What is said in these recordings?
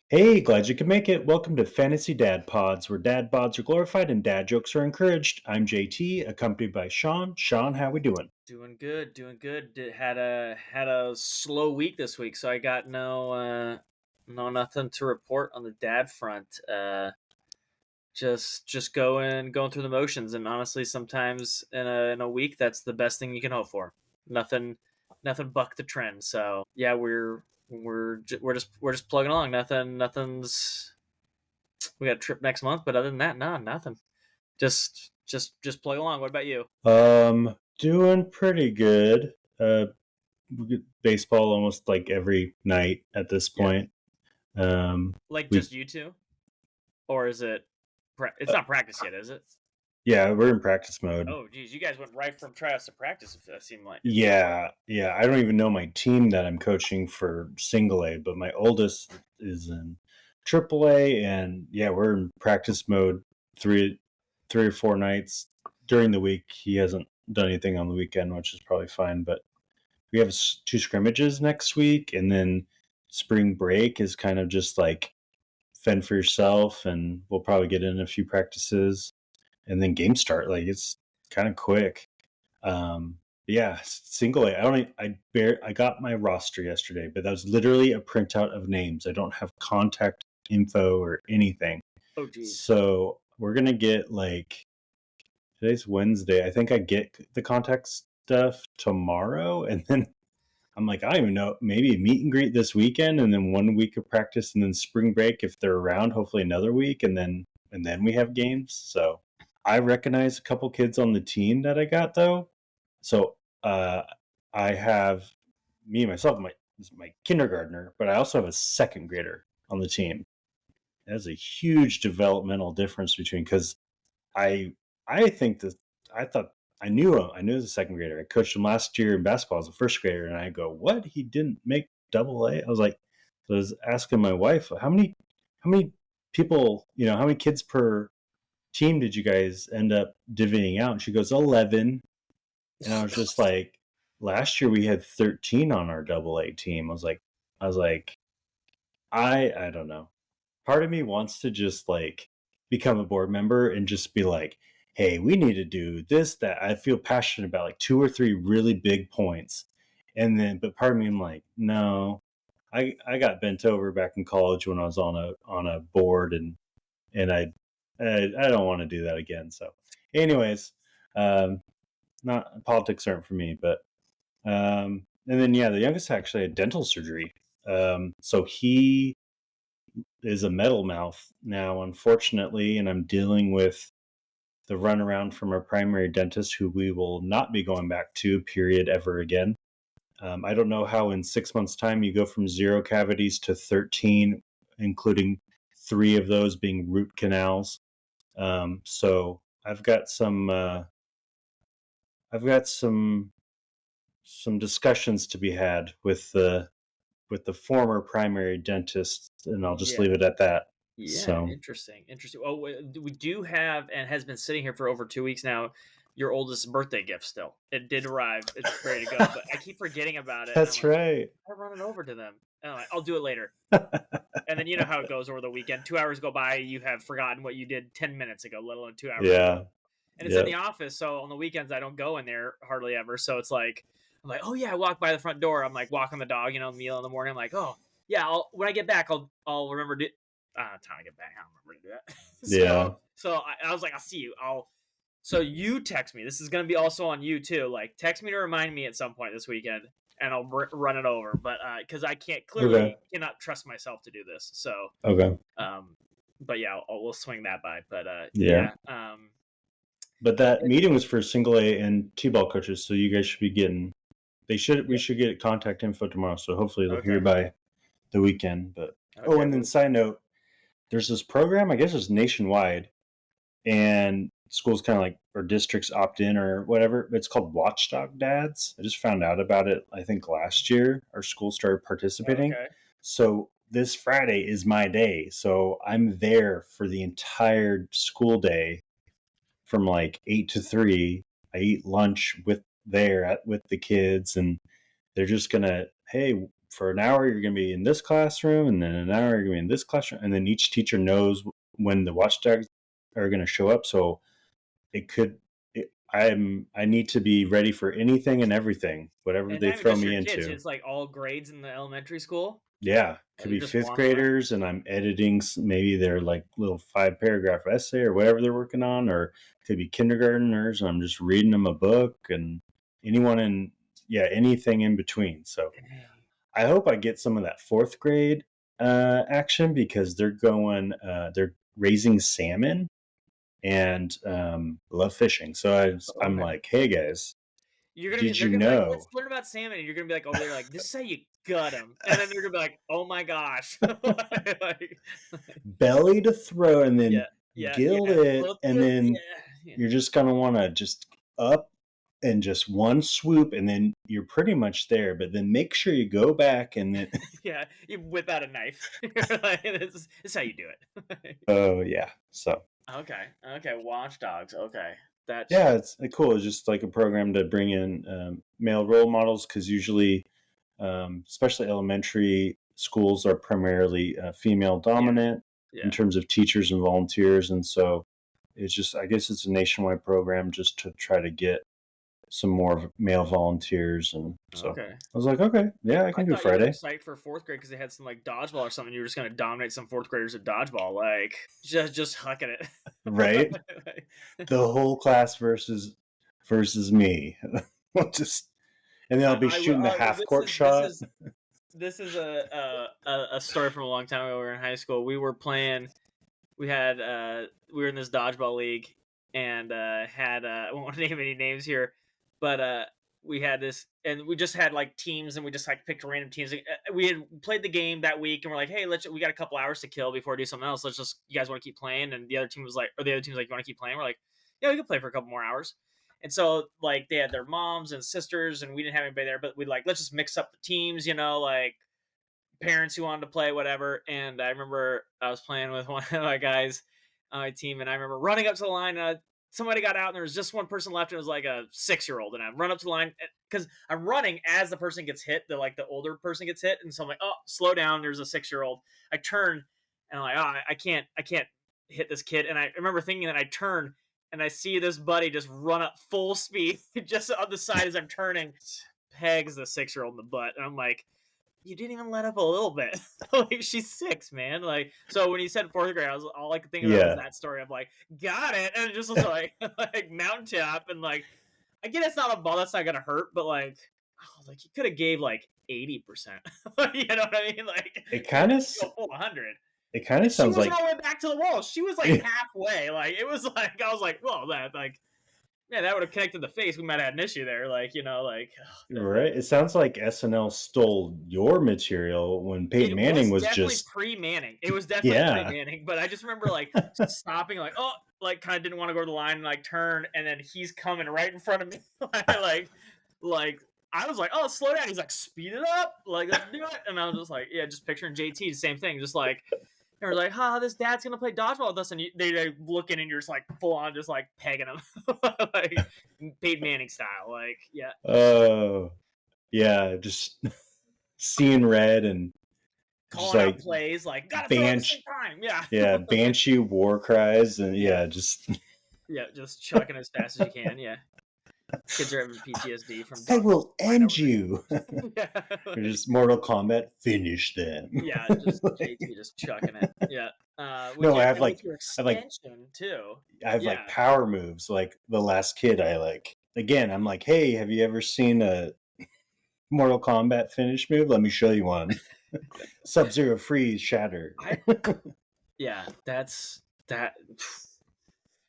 Hey, glad you could make it. Welcome to Fantasy Dad Pods, where dad bods are glorified and dad jokes are encouraged. I'm JT, accompanied by Sean. Sean, how we doing? Doing good, doing good. Had a slow week this week, so I got no nothing to report on the dad front. Just going through the motions, and honestly, sometimes in a week, that's the best thing you can hope for. Nothing nothing buck the trend. So yeah, we're just plugging along. Nothing's. We got a trip next month, but other than that, no, nothing. Just plug along. What about you? Doing pretty good. We get baseball almost like every night at this Yeah, point. Um, like we just you two, or is it? It's uh, not practice yet, is it? yeah, we're in practice mode. Oh, geez, you guys went right from tryouts to practice. If it seemed like. Yeah. I don't even know my team that I'm coaching for single A, but my oldest is in triple A, and yeah, we're in practice mode three, 3 or 4 nights during the week. He hasn't done anything on the weekend, which is probably fine. But we have 2 scrimmages next week, and then spring break is kind of just like fend for yourself, and we'll probably get in a few practices, and then game start. Like it's kind of quick. Yeah, single A. I don't. I got my roster yesterday, but that was literally a printout of names. I don't have contact info or anything. Oh, geez. So we're gonna get like today's Wednesday. I think I get the contact stuff tomorrow, and then I'm like, I don't even know. Maybe a meet and greet this weekend, and then 1 week of practice, and then spring break if they're around. Hopefully another week, and then we have games. So I recognize a couple kids on the team that I got though. So I have me myself, my kindergartner, but I also have a second grader on the team. That's a huge developmental difference between because I I think that I thought I knew him. I knew he was a second grader. I coached him last year in basketball as a first grader, and I go, "What? He didn't make double A?" I was like, so I was asking my wife, how many people, how many kids per team did you guys end up divvying out? And she goes, 11. And I was just like, last year we had 13 on our double A team. I was like, I don't know. Part of me wants to just like become a board member and just be like, hey, we need to do this, that. I feel passionate about like 2 or 3 really big points. But part of me, I'm like, no, I got bent over back in college when I was on a board, and I don't want to do that again. So, anyways, um, not politics aren't for me, but and then yeah, the youngest actually had dental surgery. So he is a metal mouth now, unfortunately, and I'm dealing with the runaround from our primary dentist, who we will not be going back to, period, ever again. I don't know how in 6 months' time you go from 0 cavities to 13, including 3 of those being root canals. So I've got some discussions to be had with the former primary dentist, and I'll just Yeah, leave it at that. yeah. So Interesting, interesting. Oh, we do have and has been sitting here for over 2 weeks now. Your oldest birthday gift still. It did arrive. It's ready to go, but I keep forgetting about it, and I'm that's like, right. I'm running over to them. And I'm like, I'll do it later. And then you know how it goes over the weekend. 2 hours go by, you have forgotten what you did 10 minutes ago, let alone 2 hours ago. Yeah. And it's in Yep. the office, so on the weekends I don't go in there hardly ever. So it's like I'm like, oh yeah, I walk by the front door. I'm like walking the dog, meal in the morning. I'm like, oh yeah, when I get back, I'll remember to. Time I get back, I don't remember to do that. Yeah. I was like, I'll see you. So you text me. This is gonna be also on you too. Like text me to remind me at some point this weekend, and I'll run it over. But because I Okay. cannot trust myself to do this. So Okay. um, but yeah, we'll swing that by. But Yeah. yeah. But that meeting was for single A and T-ball coaches, so you guys should be getting. We Yeah. should get contact info tomorrow, so hopefully they'll hear Okay. by the weekend. But Okay. and then Well. side note, there's this program. I guess it's nationwide, and schools kind of like or districts opt in or whatever. It's called Watchdog Dads. I just found out about it. I think last year our school started participating. Okay. So this Friday is my day. So I'm there for the entire school day from like 8 to 3. I eat lunch with the kids, and they're just gonna, hey, for an hour you're going to be in this classroom, and then an hour you're going to be in this classroom, and then each teacher knows when the watchdogs are going to show up. So it could, I need to be ready for anything and everything, whatever And they not even throw just me your kids; into. it's like all grades in the elementary school. Yeah, could You're be just fifth one-on-one. graders, and I'm editing maybe their like little 5-paragraph essay or whatever they're working on, or could be kindergartners, and I'm just reading them a book, and anyone in, yeah, anything in between. So Dang. I hope I get some of that fourth grade action, because they're raising salmon and love fishing. So I'm Okay. like, hey guys, You're gonna be. did They're you gonna be like, know "Let's learn about salmon," and you're gonna be like over there, like, "This is how you gut them," and then they're gonna be like, "Oh my gosh!" like, belly to throat and yeah, then yeah, gill yeah. it, Well, and yeah, then yeah. you're just gonna want to just up and just one swoop, and then you're pretty much there. But then make sure you go back and then Yeah, you whip out a knife. You're like, this is how you do it. oh yeah. So Okay, okay, Watchdogs. Okay, that's yeah, it's cool. It's just like a program to bring in male role models, because usually, especially elementary schools, are primarily female yeah, dominant in yeah. terms of teachers and volunteers, and so it's just, I guess it's a nationwide program just to try to get some more male volunteers. And so Okay. I was like, okay, yeah, I I can do thought you were Friday. psyched for fourth grade because they had some like dodgeball or something. You were just gonna dominate some fourth graders at dodgeball, like just hucking it. Right, Like, the whole class versus me. Just, and then I'll be shooting the well, half this court is this shot. is this is a story from a long time ago. We were in high school. We were playing. We had we were in this dodgeball league and had I won't want to name any names here, but we had this and we just had like teams and we just like picked random teams. We had played the game that week and we're like, hey, we got a couple hours to kill before we do something else. Let's just, you guys want to keep playing? And the other team was like, or the other team's like, you want to keep playing? We're like, yeah, we can play for a couple more hours. And so like they had their moms and sisters and we didn't have anybody there, but we like, let's just mix up the teams, like parents who wanted to play, whatever. And I remember I was playing with one of my guys on my team, and I remember running up to the line. Somebody got out, and there was just one person left. And it was like a 6-year-old, and I run up to the line because I'm running as the person gets hit. The older person gets hit, and so I'm like, oh, slow down. There's a 6-year-old. I turn, and I'm like, oh, I can't hit this kid. And I remember thinking that I turn. And I see this buddy just run up full speed, just on the side as I'm turning, pegs the 6-year-old in the butt. And I'm like, you didn't even let up a little bit. Like she's 6, man. Like so when he said fourth grade, all I could think about was Yeah. that story of like, got it, and it just was like like mountaintop and like I get it's not a ball that's not gonna hurt, but like like you could have gave like 80%. You know what I mean? Like It you kind didn't of go full 100. it kind of And she sounds wasn't like all the way back to the wall. She was like halfway. Like it was like I was like, well, that like yeah, that would have connected the face. We might have had an issue there. Like, like right. It sounds like SNL stole your material when Peyton it Manning was was definitely just, pre-Manning. It was definitely yeah. pre-Manning, but I just remember like stopping, like oh, like kind of didn't want to go to the line, and like turn, and then he's coming right in front of me, like I was like, oh, slow down. He's like, speed it up, like let's do it, and I was just like, yeah, just picturing JT, same thing, just like. And we're like, this dad's gonna play dodgeball with us, and they looking, and you're just like full on, just like pegging him, like Peyton Manning style, like yeah, Oh, yeah. Just seeing red and just calling out like plays, like gotta throw at the same bansh, time, yeah. yeah, banshee war cries, and Yeah. yeah, just Yeah, just chucking as fast as you can. Yeah, kids are having PTSD from I dodgeball will right end over their you. heads. Yeah, Or just Mortal Kombat, finish them. yeah, just Like, JT just chucking it. Yeah, with no, your and with your I have like extension too. I have like Yeah, power moves. Like the last kid, I like, again. I'm like, hey, have you ever seen a Mortal Kombat finish move? Let me show you one. Sub-Zero freeze shatter. I yeah, that's that.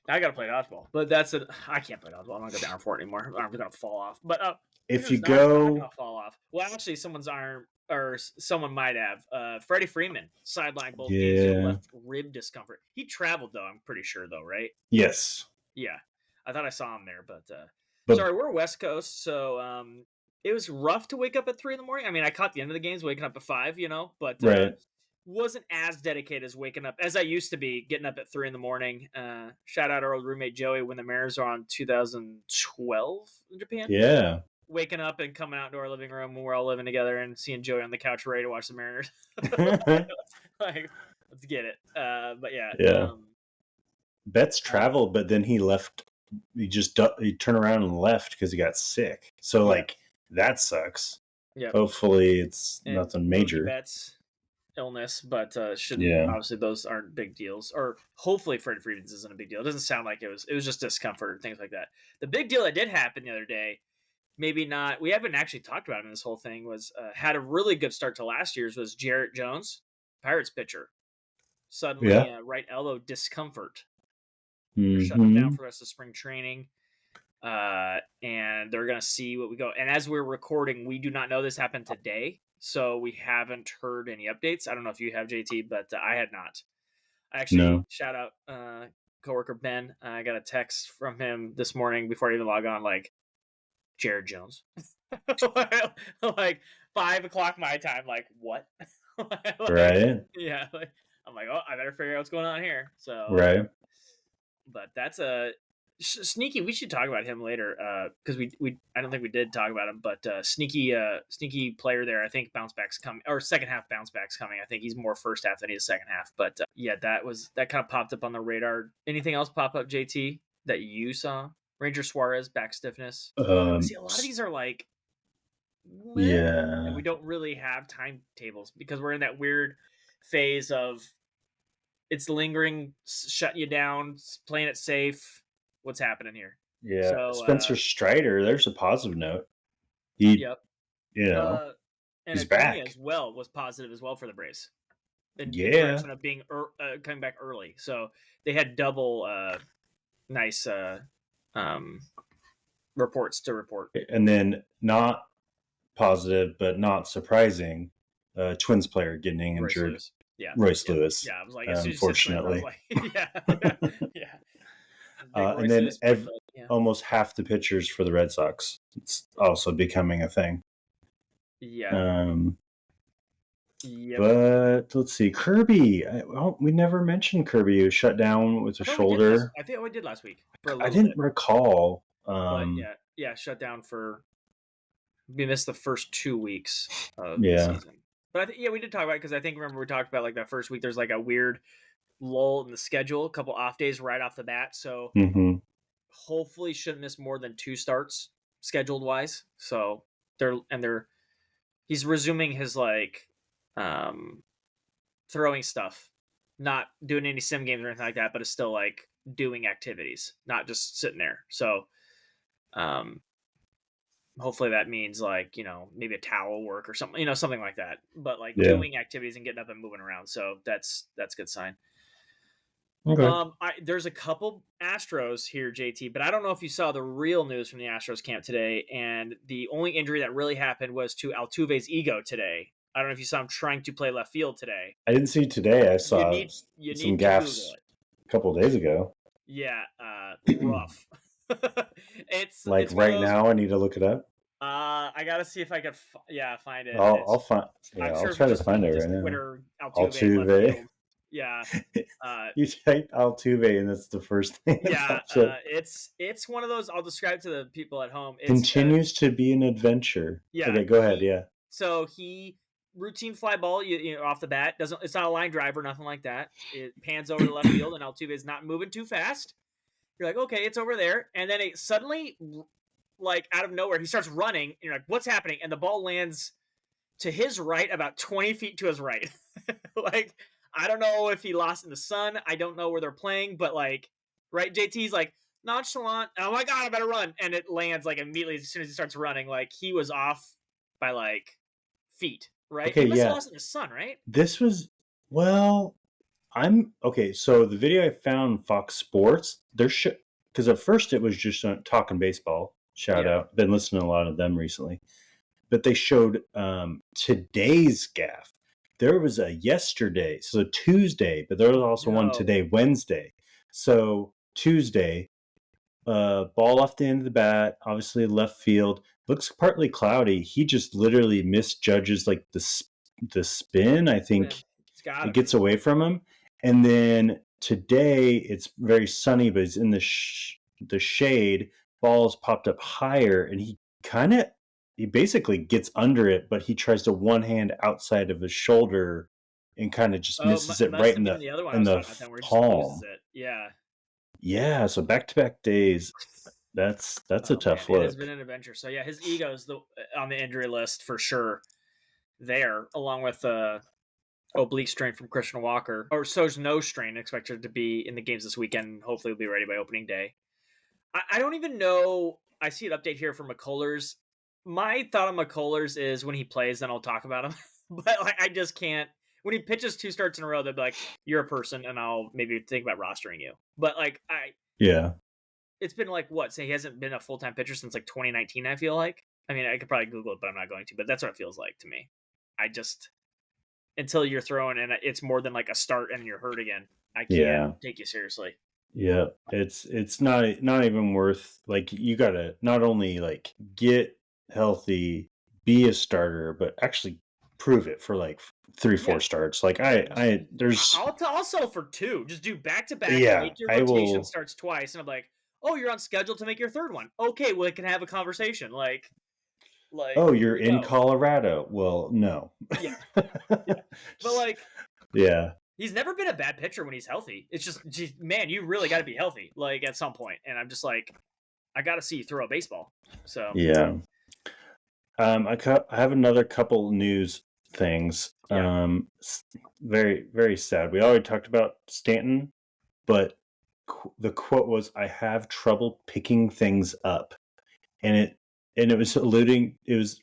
I gotta play dodgeball, but I can't play dodgeball. I'm not gonna go down for it anymore. I'm gonna fall off. But If you who's not go, gonna fall off? Well, actually, someone's arm or someone might have. Freddie Freeman sidelined both games due to yeah, left rib discomfort. He traveled though. I'm pretty sure though, right? yes, Yeah, I thought I saw him there, but but sorry, we're West Coast, so it was rough to wake up at 3 in the morning. I mean, I caught the end of the games, waking up at 5, but right, wasn't as dedicated as waking up as I used to be, getting up at 3 in the morning. Shout out our old roommate Joey when the Mariners are on 2012 in Japan. yeah. waking up and coming out to our living room when we're all living together and seeing Joey on the couch ready to watch the Mariners. like, let's get it. But yeah. Yeah. Betts traveled, but then he left. He turned around and left because he got sick. So like that sucks. Yeah. Hopefully it's nothing major. Betts illness, but obviously those aren't big deals. Or hopefully Freddie Freeman's isn't a big deal. It doesn't sound like it was. It was just discomfort and things like that. The big deal that did happen the other day, maybe not. We haven't actually talked about him in this whole thing. Was had a really good start to last year's. Was Jarrett Jones, Pirates pitcher, suddenly right elbow discomfort. They're shutting him down for the rest of spring training. And they're going to see what we go. And as we're recording, we do not know this happened today. So we haven't heard any updates. I don't know if you have, JT, but I had not. I actually shout out coworker Ben. I got a text from him this morning before I even log on, like, Jared Jones. like 5 o'clock my time. Like, what? Right. Yeah. I'm like, oh, I better figure out what's going on here. So right. But that's a sneaky. We should talk about him later because we I don't think we did talk about him, but sneaky player there. I think bounce back's coming, or second half bounce back's coming. I think he's more first half than he's second half. But that kind of popped up on the radar. Anything else pop up, JT, that you saw? Ranger Suarez back stiffness. See, a lot of these are like, and we don't really have timetables because we're in that weird phase of it's lingering, shutting you down, playing it safe. What's happening here? Yeah. So, Spencer Strider, there's a positive note. And he's back as well. Was positive as well for the Braves. In direction of being coming back early. So they had double nice reports to report. And then not positive, but not surprising, Twins player getting injured. Royce Lewis. Yeah, I was like, unfortunately. Yeah. And then almost half the pitchers for the Red Sox. It's also becoming a thing. Yeah. But let's see, Kirby. We never mentioned Kirby. He was shut down with a shoulder. I think we did last week. I didn't recall. Shut down for. We missed the first 2 weeks of the season. But we did talk about it because I think remember we talked about like that first week. There's like a weird lull in the schedule, a couple off days right off the bat. So hopefully shouldn't miss more than 2 starts scheduled wise. So he's resuming his like throwing stuff, not doing any sim games or anything like that, but it's still like doing activities, not just sitting there. So hopefully that means like, maybe a towel work or something, something like that, but like doing activities and getting up and moving around. So that's a good sign. Okay. There's a couple Astros here, JT, but I don't know if you saw the real news from the Astros camp today. And the only injury that really happened was to Altuve's ego today. I don't know if you saw him trying to play left field today. I didn't see it today. I saw some gaffes a couple of days ago. Yeah. Rough. It's right now. I need to look it up. I gotta see if I could. Find it. I'll find. Yeah, I'll try to find it right now. Twitter, Altuve. Yeah. You type Altuve, and that's the first thing. Yeah. It's one of those. I'll describe to the people at home. It continues to be an adventure. Yeah. Okay, go ahead. Yeah. So he routine fly ball. Off the bat doesn't. It's not a line drive or nothing like that. It pans over the left field, and Altuve is not moving too fast. You're like, okay, it's over there, and then it suddenly, like out of nowhere, he starts running. And you're like, what's happening? And the ball lands to his right, about 20 feet to his right. Like, I don't know if he lost in the sun. I don't know where they're playing, but like, right, JT's like nonchalant. And I'm like, I better run, and it lands like immediately as soon as he starts running. Like he was off by like feet, right? Okay, he must have lost in the sun, right? This was I'm okay. So the video I found Fox Sports, because at first it was just talking baseball. Shout out, been listening to a lot of them recently, but they showed today's gaff. There was a yesterday, so Tuesday, but there was also one today, Wednesday. So Tuesday, ball off the end of the bat, obviously left field, looks partly cloudy. He just literally misjudges like the spin. I think it gets away from him. And then today it's very sunny, but it's in the shade. Balls popped up higher, and he kind of basically gets under it, but he tries to one hand outside of his shoulder and kind of just Oh, misses it it must right have been the other one I in was the talking about then, where he just loses palm. it. Yeah. Yeah, so back-to-back days. That's a Oh man, tough it has look. been an adventure. So yeah, his ego's on the injury list for sure. There, along with oblique strain from Christian Walker, or so's no strain expected to be in the games this weekend. Hopefully, will be ready by opening day. I don't even know. I see an update here from McCullers. My thought on McCullers is when he plays, then I'll talk about him. But like, I just can't. When he pitches 2 starts in a row, they'll be like, "You're a person," and I'll maybe think about rostering you. But like, Yeah. it's been like what? Say he hasn't been a full time pitcher since like 2019. I feel like. I mean, I could probably Google it, but I'm not going to. But that's what it feels like to me. I just until you're throwing and it's more than like a start and you're hurt again. I can't Yeah. take you seriously. Yeah. It's not even worth, like, you got to not only like get healthy, be a starter, but actually prove it for like 3-4 Yeah. starts. Like there's I'll sell for 2. Just do back to back, yeah, make your I rotation will. starts twice, and I'm like, oh, you're on schedule to make your third one. Okay, well, I can have a conversation. Oh, here you're we in go. Colorado. Well, no. Yeah, yeah. But like, Yeah. he's never been a bad pitcher when he's healthy. It's just man, you really got to be healthy, like at some point. And I'm just like, I got to see you throw a baseball. So Yeah. I have another couple news things. yeah, Very, very sad. We already talked about Stanton, but the quote was, "I have trouble picking things up," and it was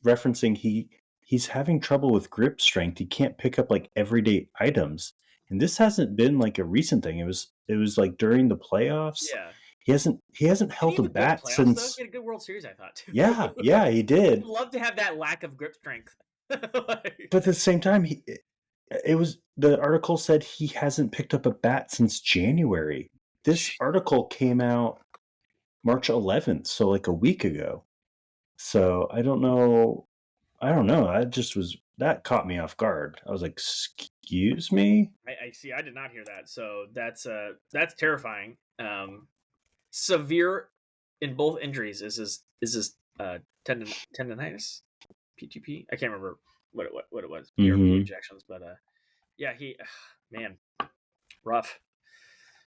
referencing he's having trouble with grip strength. He can't pick up like everyday items, and this hasn't been like a recent thing. It was like during the playoffs. yeah. He hasn't Did he held a have a good bat playoffs though? since. He had a good World Series, I thought too. Yeah, he I'd did. love to have that lack of grip strength. Like, But at the same time, the article said he hasn't picked up a bat since January. This article came out March 11th, so like a week ago. So I don't know. That caught me off guard. I was like, "Excuse me?" I see. I did not hear that. So that's terrifying. Severe in both injuries is his tendonitis, PTP. I can't remember what it was. PRP Mm-hmm. injections, but yeah, man, rough.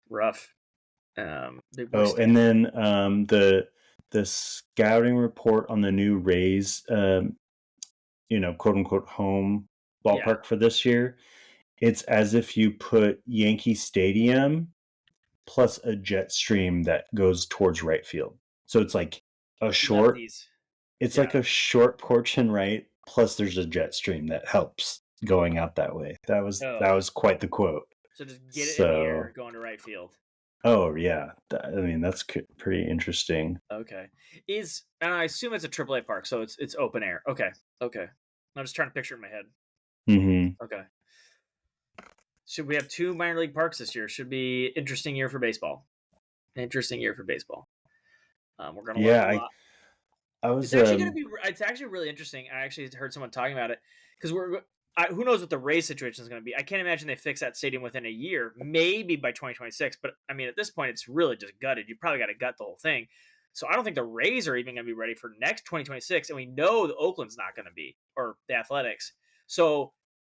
Big boy Oh, and Stan. then the scouting report on the new Rays, quote unquote home Yeah, ballpark for this year. It's as if you put Yankee Stadium plus a jet stream that goes towards right field. So it's like a short, lefties. it's Yeah. like a short porch and right, plus there's a jet stream that helps going out that way. That Oh, was quite the quote. so just get it in the air So, going to right field. oh yeah, I mean that's pretty interesting. Okay. And I assume it's a AAA park, so it's open air. Okay. I'm just trying to picture it in my head. Mm-hmm. Okay. Should we have 2 minor league parks this year? Should be interesting year for baseball. Interesting year for baseball. We're gonna learn Yeah, a lot. I It's was actually gonna be. It's actually really interesting. I actually heard someone talking about it because who knows what the Rays situation is going to be. I can't imagine they fix that stadium within a year, maybe by 2026. But I mean, at this point, it's really just gutted. You probably got to gut the whole thing. So I don't think the Rays are even going to be ready for next 2026, and we know the Oakland's not going to be, or the Athletics. So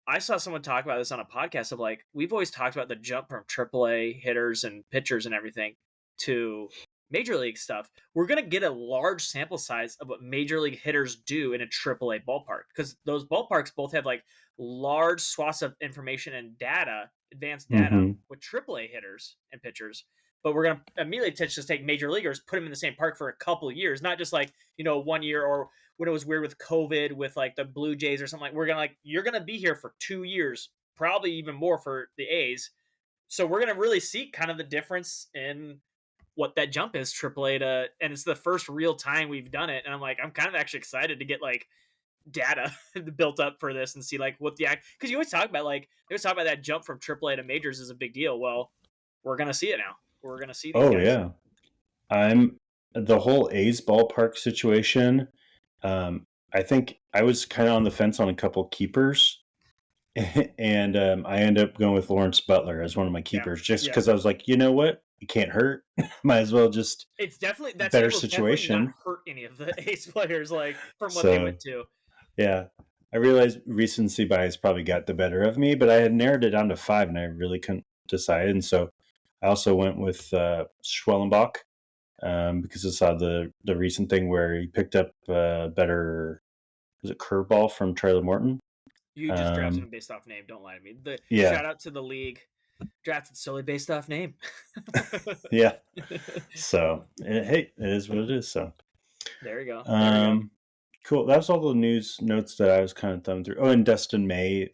I saw someone talk about this on a podcast of like, we've always talked about the jump from AAA hitters and pitchers and everything to major league stuff. We're going to get a large sample size of what major league hitters do in a AAA ballpark because those ballparks both have like large swaths of information and data, advanced data mm-hmm. with AAA hitters and pitchers. But we're going to immediately just take major leaguers, put them in the same park for a couple of years, not just like, 1 year or when it was weird with COVID with like the Blue Jays or something. Like, we're going to you're going to be here for 2 years, probably even more for the A's. So we're going to really see kind of the difference in what that jump is AAA to, and it's the first real time we've done it. And I'm like, I'm kind of actually excited to get like data built up for this and see like what the because you always talk about that jump from AAA to majors is a big deal. Well, we're gonna see it now. We're gonna see these Oh guys. yeah, I'm the whole A's ballpark situation. I think I was kind of on the fence on a couple keepers, and I ended up going with Lawrence Butler as one of my keepers, just Yeah. because I was like, you know what? it can't hurt. Might as well just It's definitely that better team will definitely not situation. hurt any of the ace players, like from what they So went to. yeah, I realized recency bias probably got the better of me, but I had narrowed it down to 5, and I really couldn't decide. And so I also went with Schwellenbach because I saw the recent thing where he picked up better. Was it curveball from Charlie Morton? You just drafted him based off name. Don't lie to me. Yeah, Shout out to the league, drafted solely based off name. yeah. So hey, it is what it is. So there you go. There you go. Cool. That was all the news notes that I was kind of thumbing through. Oh, and Dustin May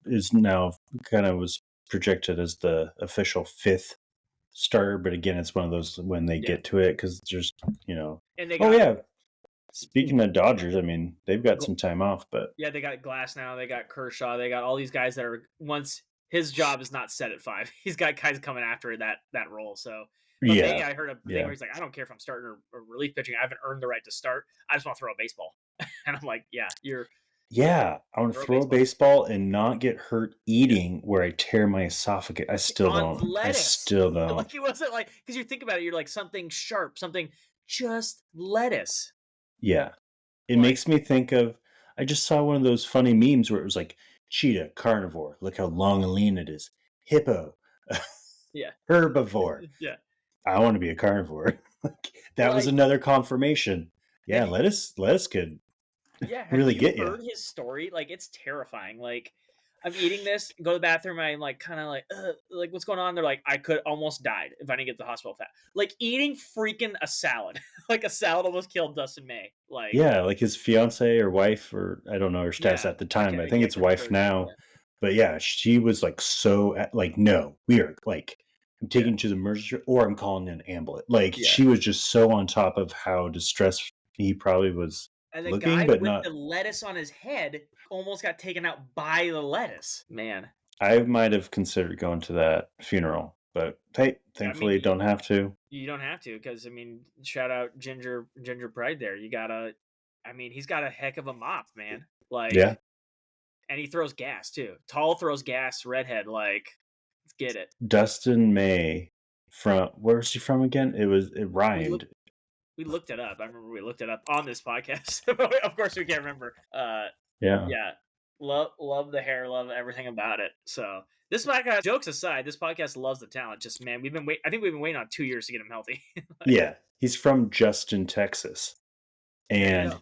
is now kind of was projected as the official 5th starter, but again, it's one of those when they get to it because just And they got, yeah. Speaking of Dodgers, I mean they've got some time off, but yeah, they got Glass now. They got Kershaw. They got all these guys that are once his job is not set at 5. He's got guys coming after that role. So, but May, I heard a thing where he's like, I don't care if I'm starting or relief pitching. I haven't earned the right to start. I just want to throw a baseball. And I'm like, yeah, I want to throw a baseball and not get hurt eating where I tear my esophagus. I still don't. Lettuce. I still don't. Like, it wasn't like, because you think about it, you're like something sharp, something just lettuce. Yeah. It makes me think of, I just saw one of those funny memes where it was like, cheetah, carnivore, look how long and lean it is. Hippo, yeah, herbivore. Yeah. I want to be a carnivore. That was another confirmation. Yeah, lettuce could really get you. Have you heard his story? Like, it's terrifying. Like, I'm eating this, go to the bathroom, I'm like, kind of like, what's going on? They're like, I could almost died if I didn't get to the hospital fast. Like, eating freaking a salad. Like, a salad almost killed Dustin May. Like, yeah, like his fiance or wife, or I don't know her status at the time. I think it's wife now. Yeah. But yeah, she was like like, no, we are like, I'm taking you to the emergency or I'm calling an ambulance. Like, she was just so on top of how distressed he probably was. And the guy with the lettuce on his head almost got taken out by the lettuce. Man, I might have considered going to that funeral, but hey, thankfully, don't have to. You don't have to, because I mean, shout out Ginger Pride there. He's got a heck of a mop, man. Like, yeah, and he throws gas too. Tall throws gas, redhead. Like, let's get it. Dustin May where was he from again? It rhymed. We looked it up. I remember we looked it up on this podcast. Of course, we can't remember. Yeah. Love the hair. Love everything about it. So this podcast, jokes aside, this podcast loves the talent. Just, man, I think we've been waiting on 2 years to get him healthy. Yeah, he's from Justin, Texas, and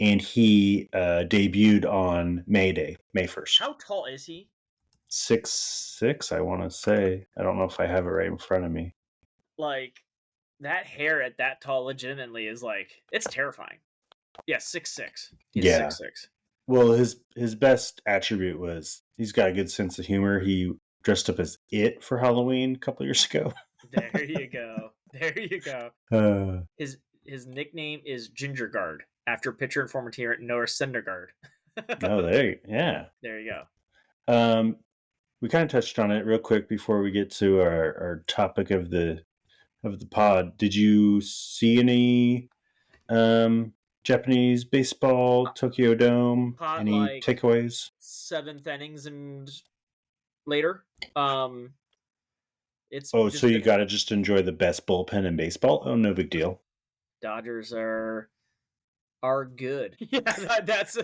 he debuted on May 1st. How tall is he? 6'6", I want to say. I don't know if I have it right in front of me. Like, that hair at that tall legitimately is like, it's terrifying. Yeah, 6'6". He's 6'6". Well, his best attribute was he's got a good sense of humor. He dressed up as It for Halloween a couple years ago. There you go. His nickname is Ginger Guard, after pitcher and former teammate Noah Syndergaard. Oh, there you go. We kind of touched on it real quick before we get to our topic of the pod. Did you see any Japanese baseball, Tokyo Dome? Any takeaways? 7th innings and later. It's so you got to just enjoy the best bullpen in baseball. Oh, no big deal. Dodgers are good. Yeah, that's.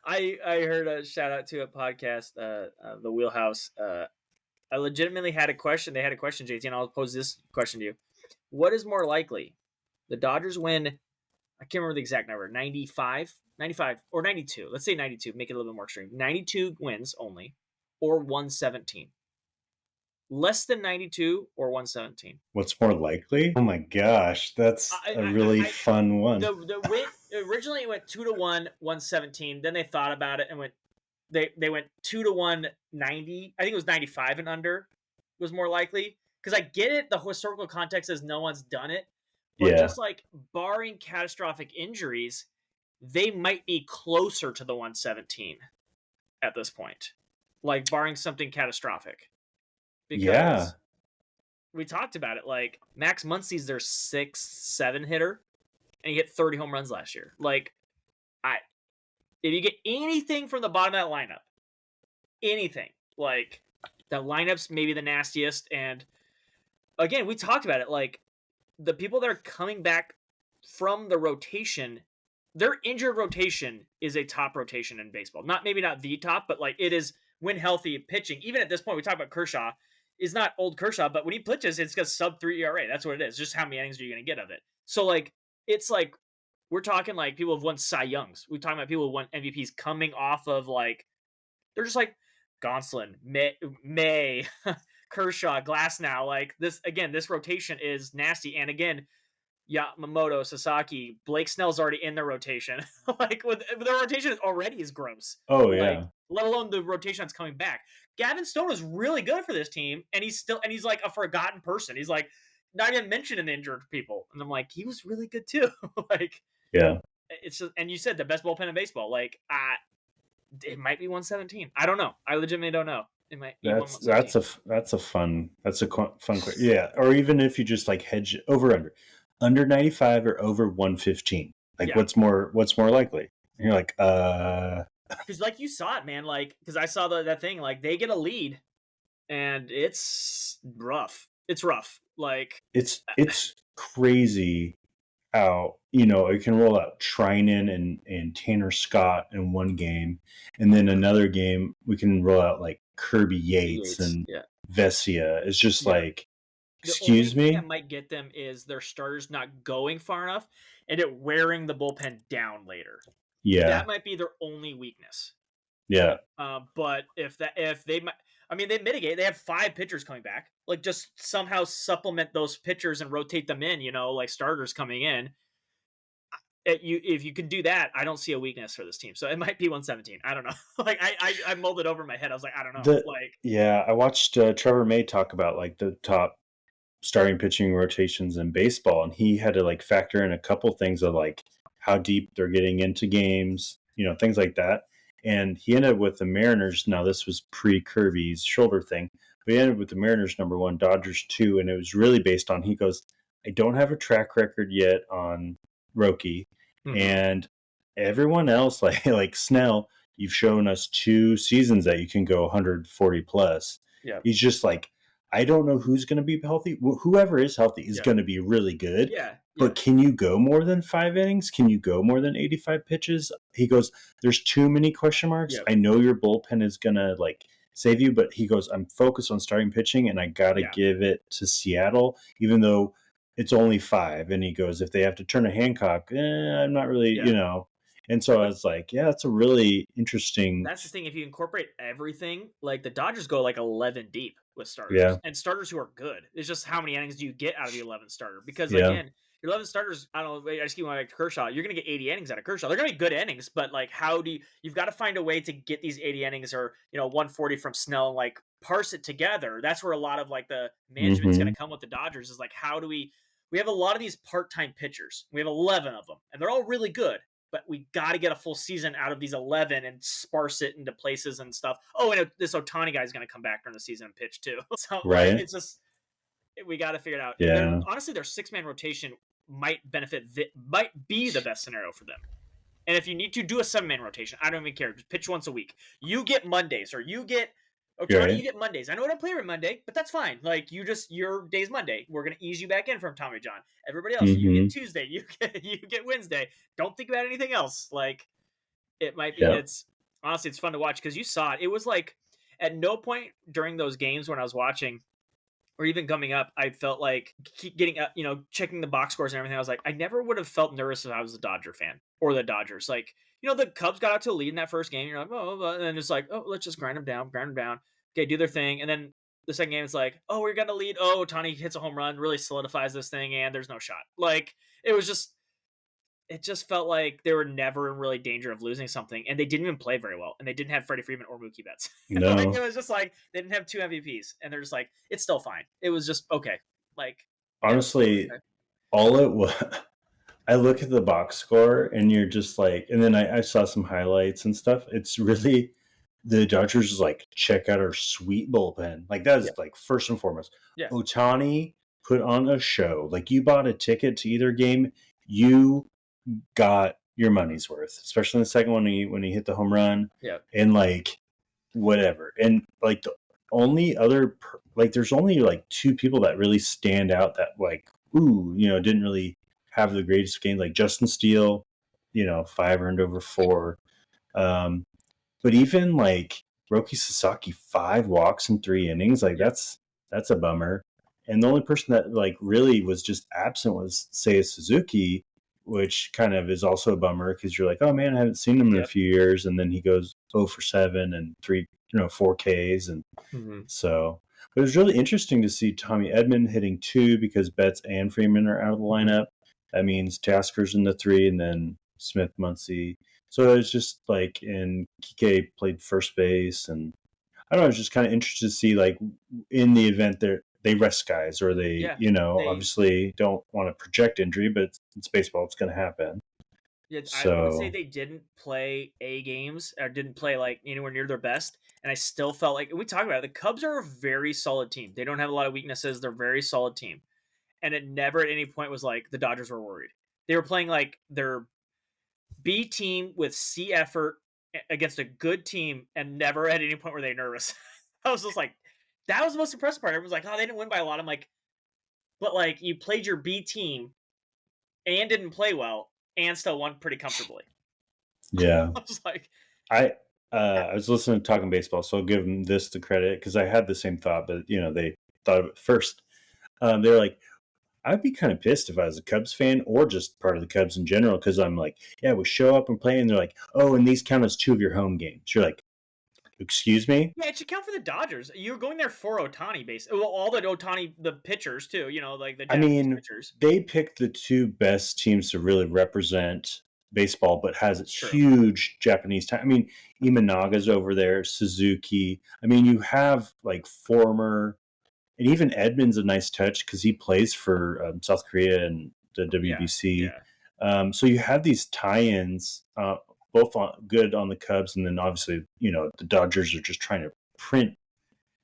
I heard a shout out to a podcast, the Wheelhouse. I legitimately had a question. They had a question, JT, and I'll pose this question to you: what is more likely, the Dodgers win? I can't remember the exact number. 95 or 92. Let's say 92. Make it a little bit more extreme. 92 wins only, or 117. Less than 92 or 117. What's more likely? Oh my gosh, that's a really fun one. The win originally it went 2-1, 117. Then they thought about it and went. They went 2-1, 90. I think it was 95 and under was more likely, because I get it. The historical context is no one's done it, but just like barring catastrophic injuries, they might be closer to the 117 at this point, like barring something catastrophic. Because we talked about it, like Max Muncy's their 6-7 hitter, and he hit 30 home runs last year. Like, if you get anything from the bottom of that lineup, anything, like, the lineup's maybe the nastiest, and again, we talked about it. Like the people that are coming back from the rotation, their injured rotation is a top rotation in baseball. Maybe not the top, but like it is when healthy pitching. Even at this point, we talk about Kershaw is not old Kershaw, but when he pitches, it's got sub 3 ERA. That's what it is. Just how many innings are you going to get of it? So like it's like we're talking like people have won Cy Youngs. We're talking about people who won MVPs coming off of like they're just like Gonsolin, May Kershaw, Glass now. Like this again, this rotation is nasty. And again, Yamamoto, Sasaki, Blake Snell's already in the rotation. Like the rotation already is gross. Oh Like yeah. let alone the rotation that's coming back. Gavin Stone was really good for this team, and he's like a forgotten person. He's like not even mentioned in the injured people, and I'm like he was really good too. Like Yeah. it's just, and you said the best bullpen in baseball. Like it might be 117. I don't know. I legitimately don't know. It might be That's 117. fun. Yeah, or even if you just like hedge over under 95 or over 115. Like Yeah. what's more likely? And you're like, because like you saw it, man. Like because I saw that thing. Like they get a lead, and it's rough. It's rough. Like it's crazy how it can roll out Trinan and Tanner Scott in one game, and then another game we can roll out like Kirby Yates and yeah. Vesia. It's just Yeah. like, The excuse only thing me. that might get them is their starters not going far enough, and it wearing the bullpen down later. Yeah. That might be their only weakness. Yeah. But if they mitigate. They have 5 pitchers coming back. Like just somehow supplement those pitchers and rotate them in. Like starters coming in. If you can do that, I don't see a weakness for this team. So it might be 117. I don't know. Like I mulled it over in my head. I was like, I don't know. Yeah, I watched Trevor May talk about like the top starting pitching rotations in baseball, and he had to like factor in a couple things of like how deep they're getting into games, things like that. And he ended up with the Mariners. Now this was pre-Kirby's shoulder thing, but he ended up with the Mariners number 1, Dodgers 2, and it was really based on, he goes, I don't have a track record yet on Roki, and everyone else like Snell, you've shown us 2 seasons that you can go 140 plus. Yeah. He's just like, I don't know who's going to be healthy. Whoever is healthy is going to be really good. Yeah. But can you go more than 5 innings? Can you go more than 85 pitches? He goes, there's too many question marks. Yeah. I know your bullpen is going to like save you, but he goes, I'm focused on starting pitching, and I got to give it to Seattle, even though it's only 5. And he goes, if they have to turn to Hancock, I'm not really, And so I was like, yeah, that's a really interesting. That's the thing. If you incorporate everything, like the Dodgers go like 11 deep with starters, and starters who are good. It's just how many innings do you get out of the 11th starter? Because again, your 11 starters, I don't know, I just keep going back to Kershaw. You're going to get 80 innings out of Kershaw. They're going to be good innings, but like, you've got to find a way to get these 80 innings or 140 from Snell and like parse it together. That's where a lot of like the management's going to come with the Dodgers is like, how do we have a lot of these part-time pitchers. We have 11 of them, and they're all really good. But we got to get a full season out of these 11 and sparse it into places and stuff. Oh, and this Ohtani guy is going to come back during the season and pitch too. So right. Like, it's just, we got to figure it out. Yeah. Honestly, their 6-man rotation might be the best scenario for them. And if you need to do a 7-man rotation, I don't even care. Just pitch once a week. You get Mondays, or you get Ohtani, you get Mondays. I know I don't play every Monday, but that's fine. Like your day's Monday. We're gonna ease you back in from Tommy John. Everybody else, you get Tuesday, you get Wednesday. Don't think about anything else. Like it might be. It's honestly, it's fun to watch because you saw it. It was like at no point during those games when I was watching, or even coming up, I felt like keep getting up, checking the box scores and everything. I was like, I never would have felt nervous if I was a Dodger fan or the Dodgers. Like, the Cubs got out to a lead in that first game. You're like, oh, and then it's like, oh, let's just grind them down. Okay, do their thing. And then the second game, it's like, oh, we're going to lead. Oh, Ohtani hits a home run, really solidifies this thing, and there's no shot. Like, it just felt like they were never in really danger of losing something, and they didn't even play very well, and they didn't have Freddie Freeman or Mookie Betts. No. Like, it was just like they didn't have 2 MVPs, and they're just like, it's still fine. It was just okay. Like, honestly, all it was. I look at the box score, and you're just like, and then I saw some highlights and stuff. It's really, the Dodgers is like, check out our sweet bullpen. Like that is like first and foremost. Yeah. Ohtani put on a show. Like you bought a ticket to either game, you got your money's worth, especially in the second one when he hit the home run. Yeah. And like whatever. And like only other like there's only like two people that really stand out that like didn't really have the greatest game, like Justin Steele, 5 earned over 4. Um, but even like Roki Sasaki, 5 walks in 3 innings, like Yep. that's a bummer. And the only person that like really was just absent was Seiya Suzuki, which kind of is also a bummer because you're like, oh man, I haven't seen him in a Yep. few years, and then he goes 0 for 7 and 4 Ks, and Mm-hmm. so. But it was really interesting to see Tommy Edman hitting 2 because Betts and Freeman are out of the lineup. That means Tasker's in the 3, and then Smith, Muncy. So it was just like, and Kike played first base, and I don't know, I was just kind of interested to see like in the event they rest guys, or they, Yeah. They obviously don't want to project injury, but it's baseball, it's going to happen. Yeah, I want to say So they didn't play A games or didn't play like anywhere near their best, and I still felt like we talked about it. The Cubs are a very solid team. They don't have a lot of weaknesses. They're a very solid team, and it never at any point was like the Dodgers were worried. They were playing like their B team with C effort against a good team, and never at any point were they nervous. I was just like, that was the most impressive part. Everyone's like, oh, they didn't win by a lot. I'm like, but like you played your B team and didn't play well and still won pretty comfortably. yeah, I was like, I yeah, I was listening to Talking Baseball, so I'll give them this the credit because I had the same thought, but they thought of it first. They were like, I'd be kind of pissed if I was a Cubs fan or just part of the Cubs in general, because I'm like, yeah, we show up and play, and they're like, oh, and these count as 2 of your home games. You're like, excuse me? yeah, it should count for the Dodgers. You're going there for Otani, basically. Well, all the Otani, the pitchers too. Like the I Japanese mean, pitchers. they picked the 2 best teams to really represent baseball, but has a True. huge Japanese time. I mean, Imanaga's over there, Suzuki. I mean, you have like former, and even Edmonds a nice touch because he plays for South Korea and the Yeah, WBC. yeah, So you have these tie-ins, both good on the Cubs, and then obviously the Dodgers are just trying to print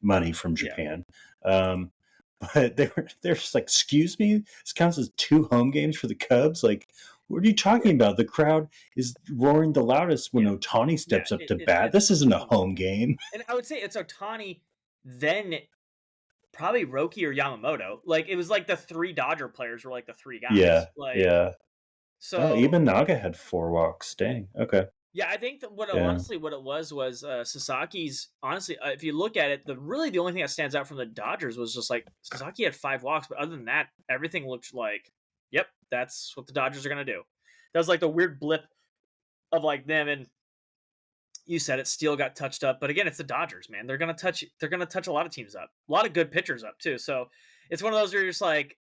money from yeah. Japan. But they're just like, excuse me, this counts as 2 home games for the Cubs. Like, what are you talking about? The crowd is roaring the loudest when Yeah, Otani yeah. steps up to bat. It's This isn't a home games, home game. and I would say it's Otani, then probably Roki or Yamamoto. Like it was like the 3 Dodger players were like the 3 guys. Yeah, Like yeah. Oh, so, even Naga had 4 walks. Dang. Okay. yeah. I think that Yeah. what it was Sasaki's. Honestly, if you look at it, the only thing that stands out from the Dodgers was just like Sasaki had 5 walks, but other than that, everything looked like, yep, that's what the Dodgers are gonna do. That was like the weird blip of like them, and you said it. Steele got touched up, but again, it's the Dodgers, man. They're gonna touch. They're gonna touch a lot of teams up. A lot of good pitchers up too. So it's one of those where you're just like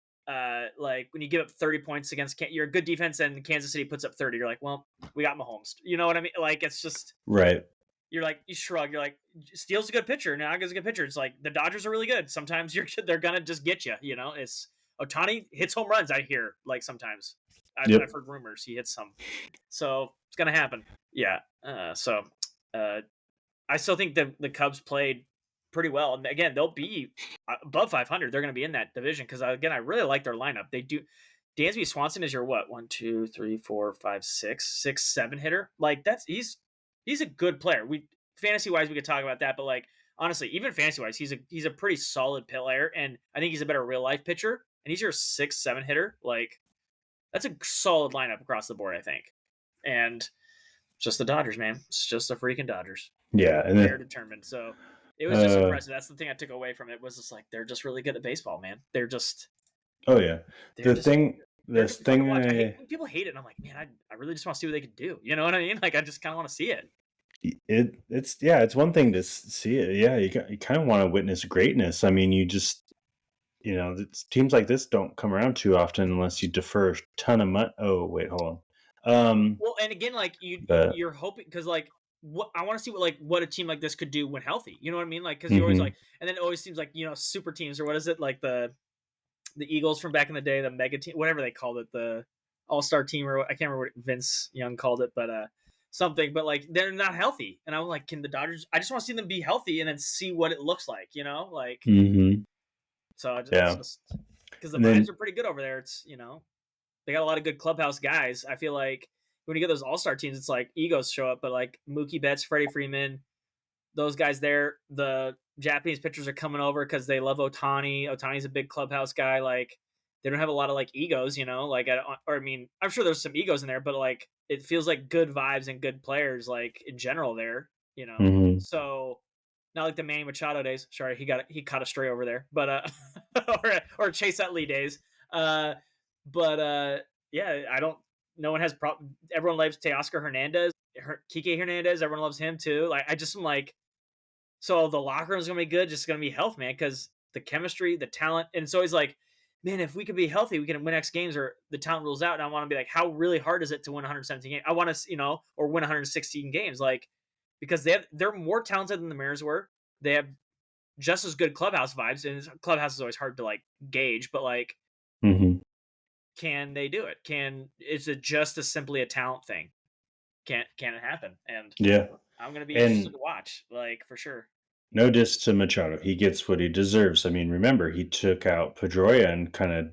when you give up 30 points against you're a good defense, and Kansas City puts up 30. You're like, well, we got Mahomes. You know what I mean? Like it's just Right. you're like you shrug. You're like Steele's a good pitcher. Naga's a good pitcher. It's like the Dodgers are really good. Sometimes they're gonna just get you. It's Otani hits home runs. I hear like sometimes. I've Yep. heard rumors he hits some. So it's gonna happen. Yeah. Uh, I still think the Cubs played pretty well, and again, they'll be above 500. They're going to be in that division because again, I really like their lineup. They do. Dansby Swanson is your what? 1, 2, 3, 4, 5, 6, 7 hitter. Like he's a good player. We fantasy wise we could talk about that, but like honestly, even fantasy wise, he's a pretty solid player, and I think he's a better real life pitcher. And he's your 6, 7 hitter. Like that's a solid lineup across the board, I think. And just the Dodgers, man. It's just the freaking Dodgers. Yeah. And They're then determined. So it was just uh impressive. That's the thing I took away from it was just like they're just really good at baseball, man. oh yeah. They're The just thing they're this just fun to thing watch. I hate when people hate it, and I'm like, man, I really just want to see what they could do. You know what I mean? Like I just kind of want to see it. it's one thing to see it. Yeah, you kind of want to witness greatness. I mean, you just teams like this don't come around too often unless you defer a ton of money. Oh, wait, hold on. Well, and again, like But you're hoping because like what I want to see what a team like this could do when healthy. You know what I mean? Like because you always hmm like, and then it always seems like super teams or what is it like the Eagles from back in the day, the mega team, whatever they called it, the all-star team, or I can't remember what Vince Young called it, but something. But like they're not healthy, and I'm like, can the Dodgers? I just want to see them be healthy and then see what it looks like, like. hmm So it's yeah. just because the And vibes then are pretty good over there. It's they got a lot of good clubhouse guys. I feel like when you get those all-star teams, it's like egos show up, but like Mookie Betts, Freddie Freeman, those guys there. The Japanese pitchers are coming over because they love Otani. Otani's a big clubhouse guy. Like they don't have a lot of like egos, Like I mean, I'm sure there's some egos in there, but like it feels like good vibes and good players, like in general there. Mm-hmm. So not like the Manny Machado days. Sorry, he caught a stray over there, but or Chase Utley days. But yeah, I don't. No one has problem. Everyone loves Teoscar Hernandez, Kike Hernandez. Everyone loves him too. Like I just am like, so the locker room is gonna be good. Just gonna be health, man, because the chemistry, the talent, and it's always like, man, if we could be healthy, we can win X games, or the talent rules out. And I want to be like, how really hard is it to win 117 games? I want to, or win 116 games, like because they're more talented than the Mariners were. They have just as good clubhouse vibes, and clubhouse is always hard to like gauge, but like, Mm-hmm. can they do it? Is it just as simply a talent thing? Can it happen? And Yeah. I'm gonna be interested And to watch, like for sure. no diss to Machado. He gets what he deserves. I mean, remember, he took out Pedroia and kind of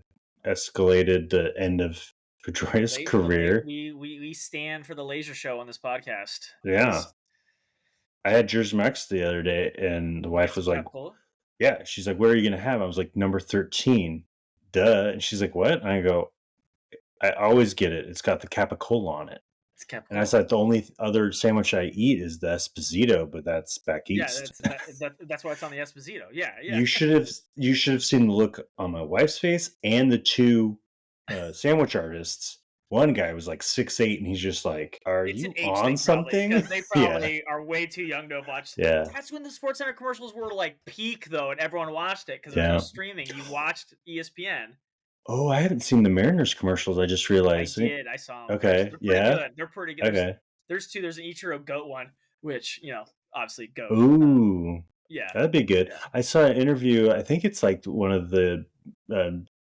escalated the end of Pedroia's career. We stand for the laser show on this podcast. Yeah. I had Jersey Max the other day, and the wife was like, yeah. She's like, where are you going to have? I was like, number 13. Duh. And she's like, what? And I go, I always get it. It's got the capicola on it. It's capicola. And I said, the only other sandwich I eat is the Esposito, but that's back east. Yeah, that's why it's on the Esposito. Yeah. You should have seen the look on my wife's face and the two sandwich artists. One guy was like 6'8", and he's just like, "Are you on something?" Because they probably are way too young to have watched. Yeah, that's when the SportsCenter commercials were like peak though, and everyone watched it because there's no streaming. You watched ESPN. Oh, I haven't seen the Mariners commercials. I just realized. I did. I saw them. Okay, They're pretty good. Okay. There's two. There's an Ichiro Goat one, which obviously Goat. Ooh, yeah, that'd be good. Yeah. I saw an interview. I think it's like one of the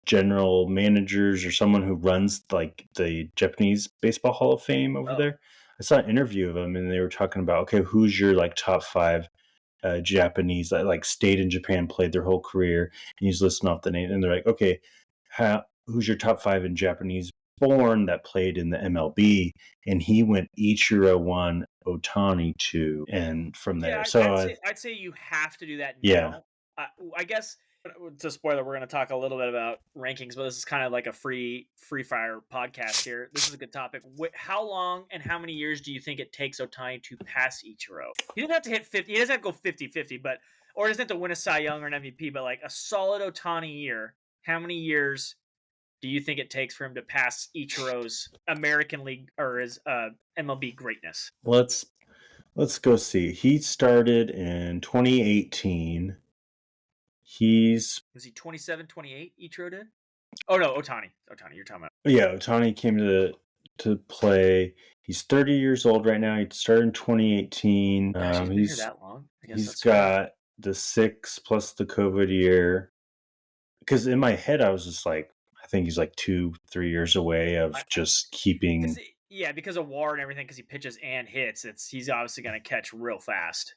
general managers or someone who runs like the Japanese Baseball Hall of Fame over there. I saw an interview of them, and they were talking about, okay, who's your like top 5 Japanese that like stayed in Japan, played their whole career, and he's listing off the name, and they're like, okay, who's your top 5 in Japanese born that played in the MLB? And he went Ichiro 1, Otani 2, and from there. I'd say you have to do that now. Yeah. I guess it's a spoiler. We're going to talk a little bit about rankings, but this is kind of like a free fire podcast here. This is a good topic. How long and how many years do you think it takes Otani to pass Ichiro? He doesn't have to hit 50. He doesn't have to go 50-50, or he doesn't have to win a Cy Young or an MVP, but like a solid Otani year. How many years do you think it takes for him to pass Ichiro's American League or his MLB greatness? Let's go see. He started in 2018. Was he 27, 28? Ichiro did? Oh no, Otani, you're talking about. Yeah, Otani came to play. He's 30 years old right now. He started in 2018. Gosh, he's been here that long. I guess he's got the 6 plus the COVID year. Because in my head, I was just like, I think he's like 2-3 years away of just keeping. Yeah, because of WAR and everything, because he pitches and hits, he's obviously going to catch real fast.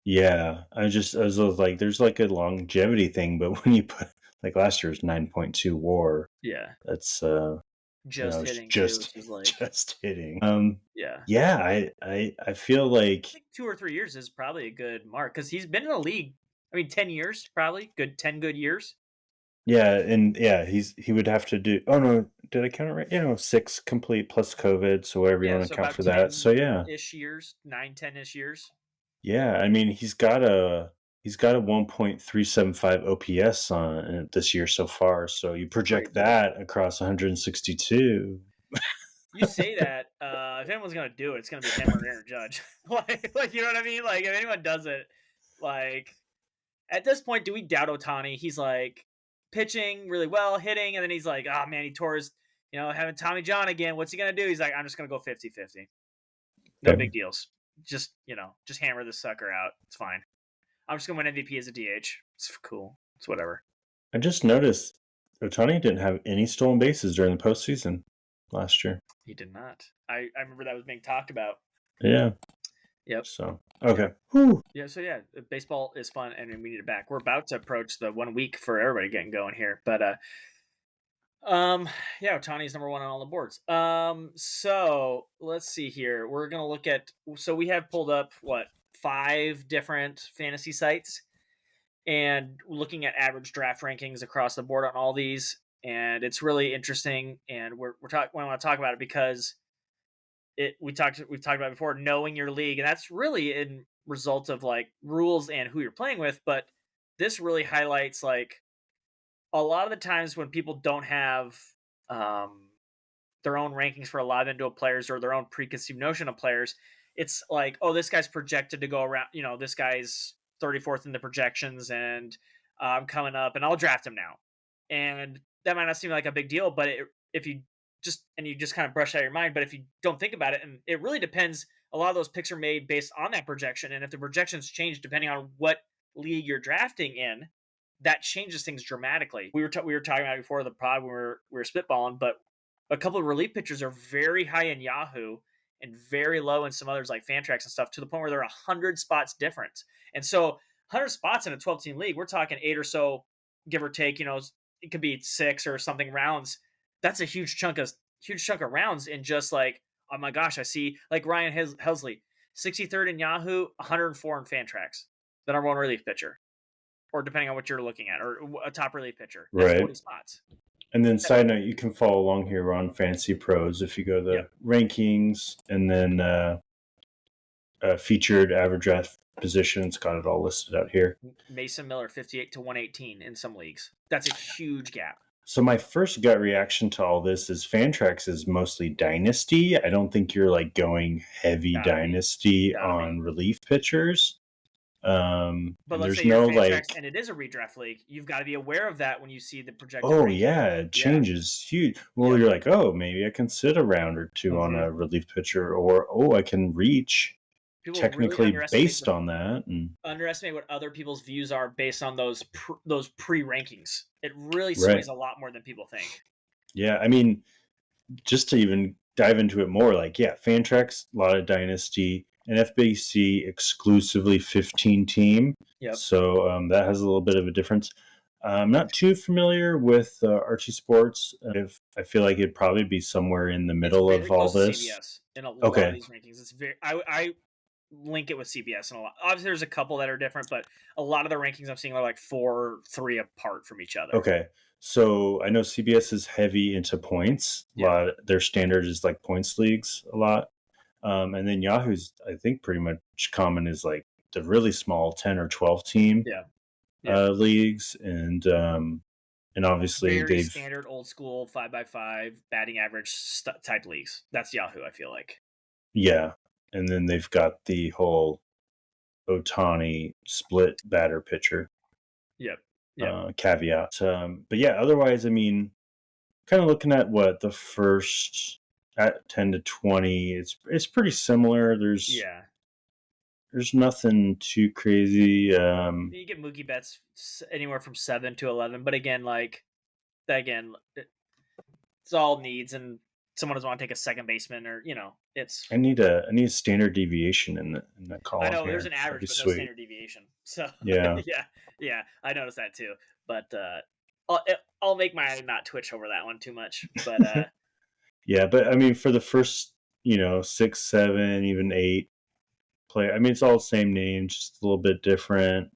Yeah, I was like, there's like a longevity thing, but when you put like last year's 9.2 WAR, yeah, that's just hitting, just hitting. Yeah, I feel like I think 2 or 3 years is probably a good mark because he's been in the league. I mean, 10 years probably 10 good years. Yeah, and yeah, he would have to do. Oh no, did I count it right? 6 complete plus COVID, so whatever you want to count for that. So yeah, 9-10-ish years. Yeah, I mean he's got a 1.375 OPS on it this year so far. So you project that across 162. You say that if anyone's gonna do it, it's gonna be him or Aaron Judge. like you know what I mean? Like if anyone does it, like at this point, do we doubt Otani? He's like pitching really well, hitting, and then he's like, oh man, he tore his, having Tommy John again. What's he gonna do? He's like, I'm just gonna go 50-50. No big deals. Just hammer this sucker out. It's fine. I'm just gonna win MVP as a DH. It's cool. It's whatever. I just noticed Otani didn't have any stolen bases during the postseason last year. He did not. I remember that was being talked about. Yeah. Yep. So okay. Yeah. So yeah, baseball is fun, and we need it back. We're about to approach the 1 week for everybody getting going here, but yeah, Otani's number 1 on all the boards. So let's see here. We're gonna look at. So we have pulled up what 5 different fantasy sites and looking at average draft rankings across the board on all these. And it's really interesting. And we're talking. I want to talk about it because we've talked about it before, knowing your league, and that's really in result of like rules and who you're playing with. But this really highlights like a lot of the times when people don't have um, their own rankings for a lot of individual players or their own preconceived notion of players, it's like, oh, this guy's projected to go around, this guy's 34th in the projections and I'm coming up and I'll draft him now. And that might not seem like a big deal, but if you just kind of brush out of your mind, but if you don't think about it, and it really depends, a lot of those picks are made based on that projection. And if the projections change depending on what league you're drafting in, that changes things dramatically. We were talking about it before the pod when we were spitballing, but a couple of relief pitchers are very high in Yahoo and very low in some others like Fantrax and stuff, to the point where they're 100 spots different. And so 100 spots in a 12-team league, we're talking 8 or so, give or take, it could be 6 or something rounds. That's a huge chunk of rounds in just like, oh my gosh, I see like Ryan Helsley, 63rd in Yahoo, 104 in Fantrax, the number 1 relief pitcher, or depending on what you're looking at, or a top relief pitcher. That's Right. 40 spots. And then side note, you can follow along here on Fantasy Pros if you go to the rankings and then featured average draft positions, got it all listed out here. Mason Miller, 58 to 118 in some leagues. That's a huge gap. So my first gut reaction to all this is Fantrax is mostly dynasty. I don't think you're like going heavy dynasty on relief pitchers. But let's say you're Fantrax and it is a redraft league. You've got to be aware of that when you see the projected. Oh yeah, it changes huge. Well, you're like, oh, maybe I can sit a round or two on a relief pitcher, or I can reach people technically really based on that. And underestimate what other people's views are based on those pre-rankings. It really swings a lot more than people think. Yeah, I mean, just to even dive into it more, like Fantrax, a lot of dynasty. And FBC exclusively 15 team. Yep. So that has a little bit of a difference. I'm not too familiar with Archie Sports. I feel like it'd probably be somewhere in the middle of all this. CBS in a lot of these rankings. It's very. I link it with CBS and a lot. Obviously, there's a couple that are different, but a lot of the rankings I'm seeing are like 4, 3 apart from each other. Okay. So I know CBS is heavy into points. A lot of their standard is like points leagues a lot. And then Yahoo's, I think, pretty much common is like the really small 10 or 12 team leagues, and obviously very standard old school 5x5 batting average type leagues. That's Yahoo, I feel like. Yeah, and then they've got the whole Ohtani split batter pitcher. Yep. Caveat. But yeah, otherwise, I mean, kind of looking at what the first. At 10 to 20, it's pretty similar. There's nothing too crazy. You get Mookie Betts anywhere from 7 to 11, but again, it's all needs, and someone doesn't want to take a second baseman, or it's. I need a standard deviation in that column. I know there's an average, but no standard deviation. So yeah, I noticed that too. But I'll make my not twitch over that one too much, but. Yeah, but I mean, for the first, 6, 7, even 8 player, I mean, it's all the same name, just a little bit different.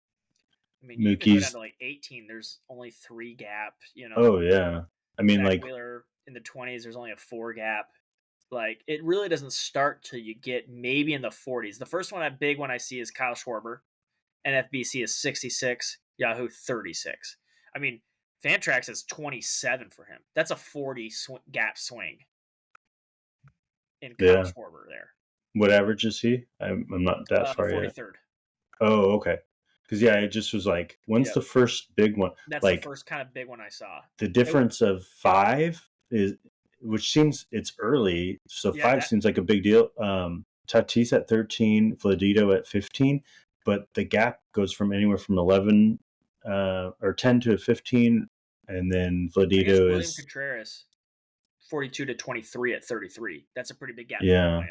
I mean, you can go down to like 18. There's only 3 gap. Oh yeah, I mean, Zach like Wheeler in the 20s, there's only a 4 gap. Like, it really doesn't start till you get maybe in the 40s. The first one, that big one I see is Kyle Schwarber, and FBC is 66, Yahoo 36. I mean, Fantrax is 27 for him. That's a 40 gap swing. In Kyle Schwarber there. What average is he? I'm not that far 43rd. yet. Oh, okay. Because it just was like, when's the first big one? That's like, the first kind of big one I saw. The difference of 5 is, which seems it's early, so 5 seems like a big deal. Tatis at 13, Vladito at 15, but the gap goes from anywhere from 11 or 10 to 15, and then Vladito William Contreras. 42 to 23 at 33. That's a pretty big gap. Yeah.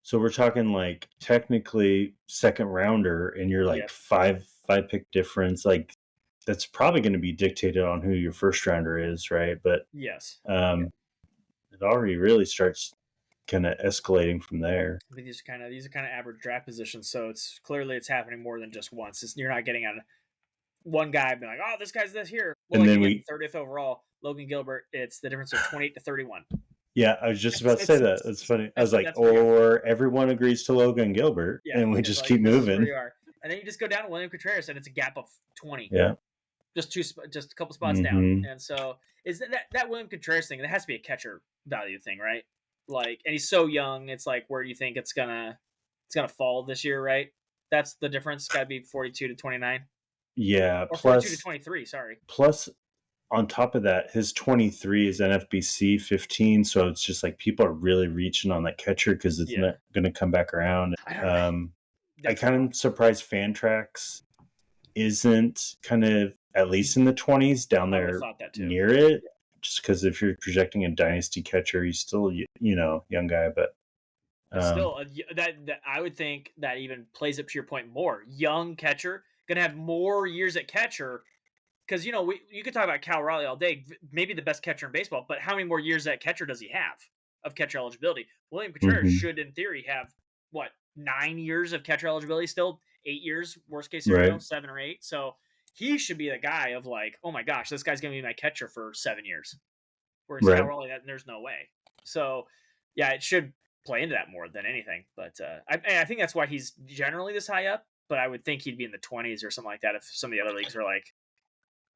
So we're talking like technically second rounder, and you're like 5 pick difference. Like that's probably going to be dictated on who your first rounder is, right? But yes, it already really starts kind of escalating from there. I think these are kind of average draft positions, so it's clearly it's happening more than just once. You're not getting on one guy being like, oh, this guy's this here. Well, And like then again, 30th overall, Logan Gilbert. It's the difference of 28 to 31. Yeah, I was just about to say that. That's funny. I was like, that's or everyone agrees to Logan Gilbert, Yeah, and we it's just like, keep this is where moving. you are. And then you just go down to William Contreras, and it's a gap of 20. Yeah. Just just a couple spots down. And so is that William Contreras thing? That has to be a catcher value thing, right? Like, and he's so young. It's like, where do you think it's gonna fall this year, right? That's the difference. It's got to be 42 to 29. Yeah, Or plus 42 to 23. Sorry. Plus, on top of that, his 23 is NFBC 15, so it's just like people are really reaching on that catcher because it's not going to come back around. I kind of surprised Fantrax isn't kind of at least in the 20s down there near it, just because if you're projecting a dynasty catcher, he's still young guy, but still that I would think that even plays up to your point more. Young catcher gonna have more years at catcher. Because, you could talk about Cal Raleigh all day, maybe the best catcher in baseball, but how many more years at catcher does he have of catcher eligibility? William Contreras should, in theory, have, 9 years of catcher eligibility still? 8 years, worst case scenario, 7 or 8. So he should be the guy of like, oh my gosh, this guy's going to be my catcher for 7 years. Whereas Cal Raleigh, there's no way. So, yeah, it should play into that more than anything. But I think that's why he's generally this high up, but I would think he'd be in the 20s or something like that if some of the other leagues are like,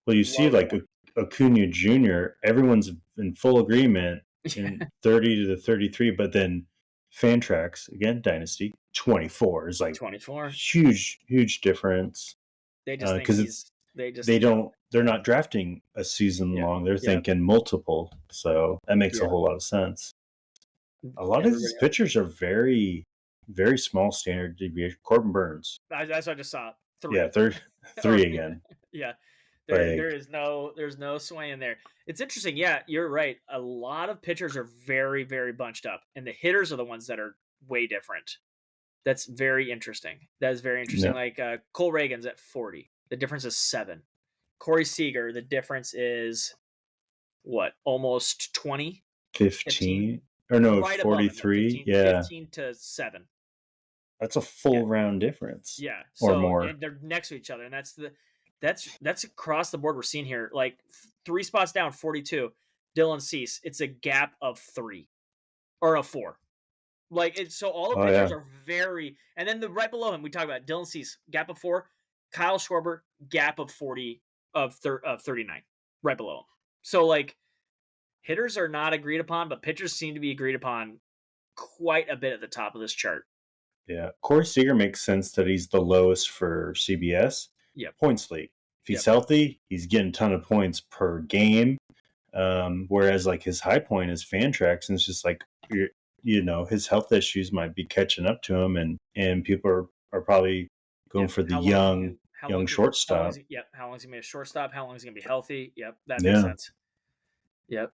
well, you see, like Acuna Jr., everyone's in full agreement in 30 to 33, but then Fantrax, again, Dynasty, 24 is like 24. Huge difference. They just because they're not drafting a season long. They're thinking multiple. So that makes a whole lot of sense. A lot of these pitchers are very, very small standard deviation. Corbin Burns. That's what I just saw. 3. Yeah, 3 again. Yeah. There's no sway in there. It's interesting. Yeah, you're right. A lot of pitchers are very, very bunched up, and the hitters are the ones that are way different. That's very interesting. That is very interesting. Yeah. Like Cole Reagan's at 40. The difference is 7. Corey Seager, the difference is what? Almost 20? 15? Or no, right 43. 15, yeah. 15 to 7. That's a full round difference. Yeah. Or more. And they're next to each other, and that's across the board we're seeing here. Like 3 spots down, 42. Dylan Cease, it's a gap of 3 or of 4. Like it's so all the pitchers are very, and then right below him we talk about Dylan Cease, gap of 4. Kyle Schwarber, gap of 40 of 39, right below him. So like hitters are not agreed upon, but pitchers seem to be agreed upon quite a bit at the top of this chart. Yeah, Corey Seager makes sense that he's the lowest for CBS. Points league. If he's healthy, he's getting a ton of points per game. Whereas like his high point is Fantrax, and it's just like his health issues might be catching up to him, and people are probably going for the young shortstop. How long is he gonna be a shortstop? How long is he gonna be healthy? Yep, that makes sense. Yep.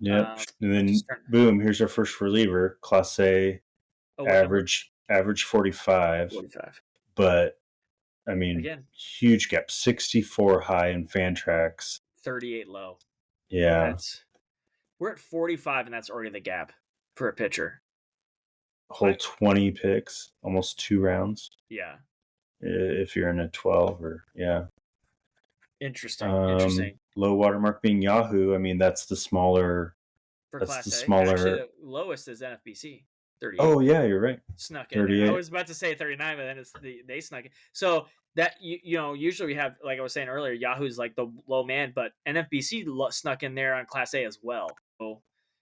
And then boom, here's our first reliever, Class A, average 45. But I mean, again, huge gap. 64 high in Fantrax, 38 low. Yeah, we're at 45, and that's already the gap for a pitcher. Whole 20 picks, almost 2 rounds. Yeah, if you're in a 12 Interesting. Low watermark being Yahoo. I mean, that's the smaller. For Class A. Actually, the lowest is NFBC. 38. Oh yeah, you're right. Snuck in. 38. I was about to say 39, but then they snuck in. So that usually we have, like I was saying earlier, Yahoo's like the low man, but NFBC snuck in there on Class A as well. So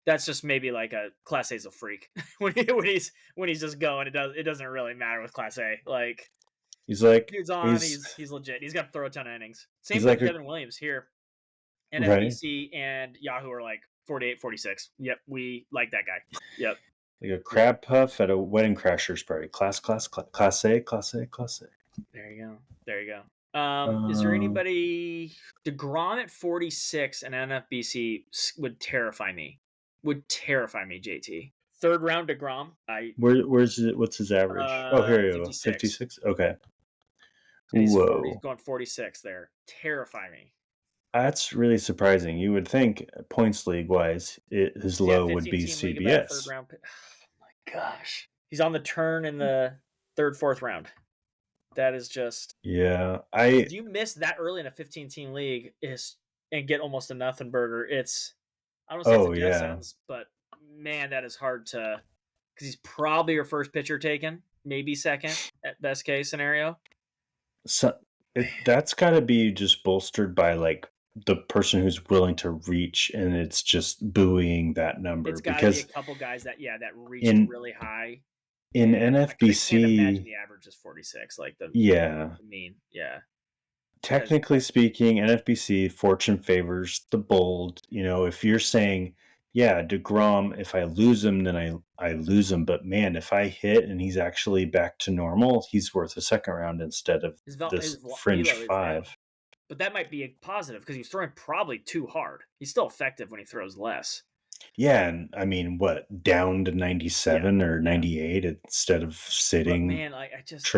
that's just maybe like a Class A's a freak when he's just going. It doesn't really matter with Class A. Like he's like dude's on. He's legit. He's got to throw a ton of innings. Same with Devin Williams here. NFBC and Yahoo are like 48, 46. Yep, we like that guy. Yep. Like a crab puff at a wedding crashers party. Class A. There you go. Is there anybody? DeGrom at 46 and NFBC would terrify me. JT. 3rd round DeGrom. Where's it? What's his average? Here you go. 56. Okay. He's going 46 there. Terrify me. That's really surprising. You would think points league wise, his low would be CBS. Gosh, he's on the turn in the third, fourth round. That is just Yeah, if you miss that early in a 15-team league is and get almost a nothing burger. I don't say it's a oh death yeah. sentence, but man, that is hard to because he's probably your first pitcher taken, maybe second at best case scenario. So that's got to be just bolstered by like the person who's willing to reach, and it's just buoying that number It's got to be a because couple guys that reached in really high, in and because I can't imagine NFBC, the average is 46, like yeah, the mean. Yeah, because technically speaking, NFBC fortune favors the bold. You know, if you're saying, yeah, DeGrom, if I lose him, then I lose him. But man, if I hit and he's actually back to normal, he's worth a second round instead of this fringe velo is down, five. but that might be a positive because he's throwing probably too hard. He's still effective when he throws less. Yeah, and I mean, what, down to Yeah, 97 or yeah. 98 instead of But sitting man, like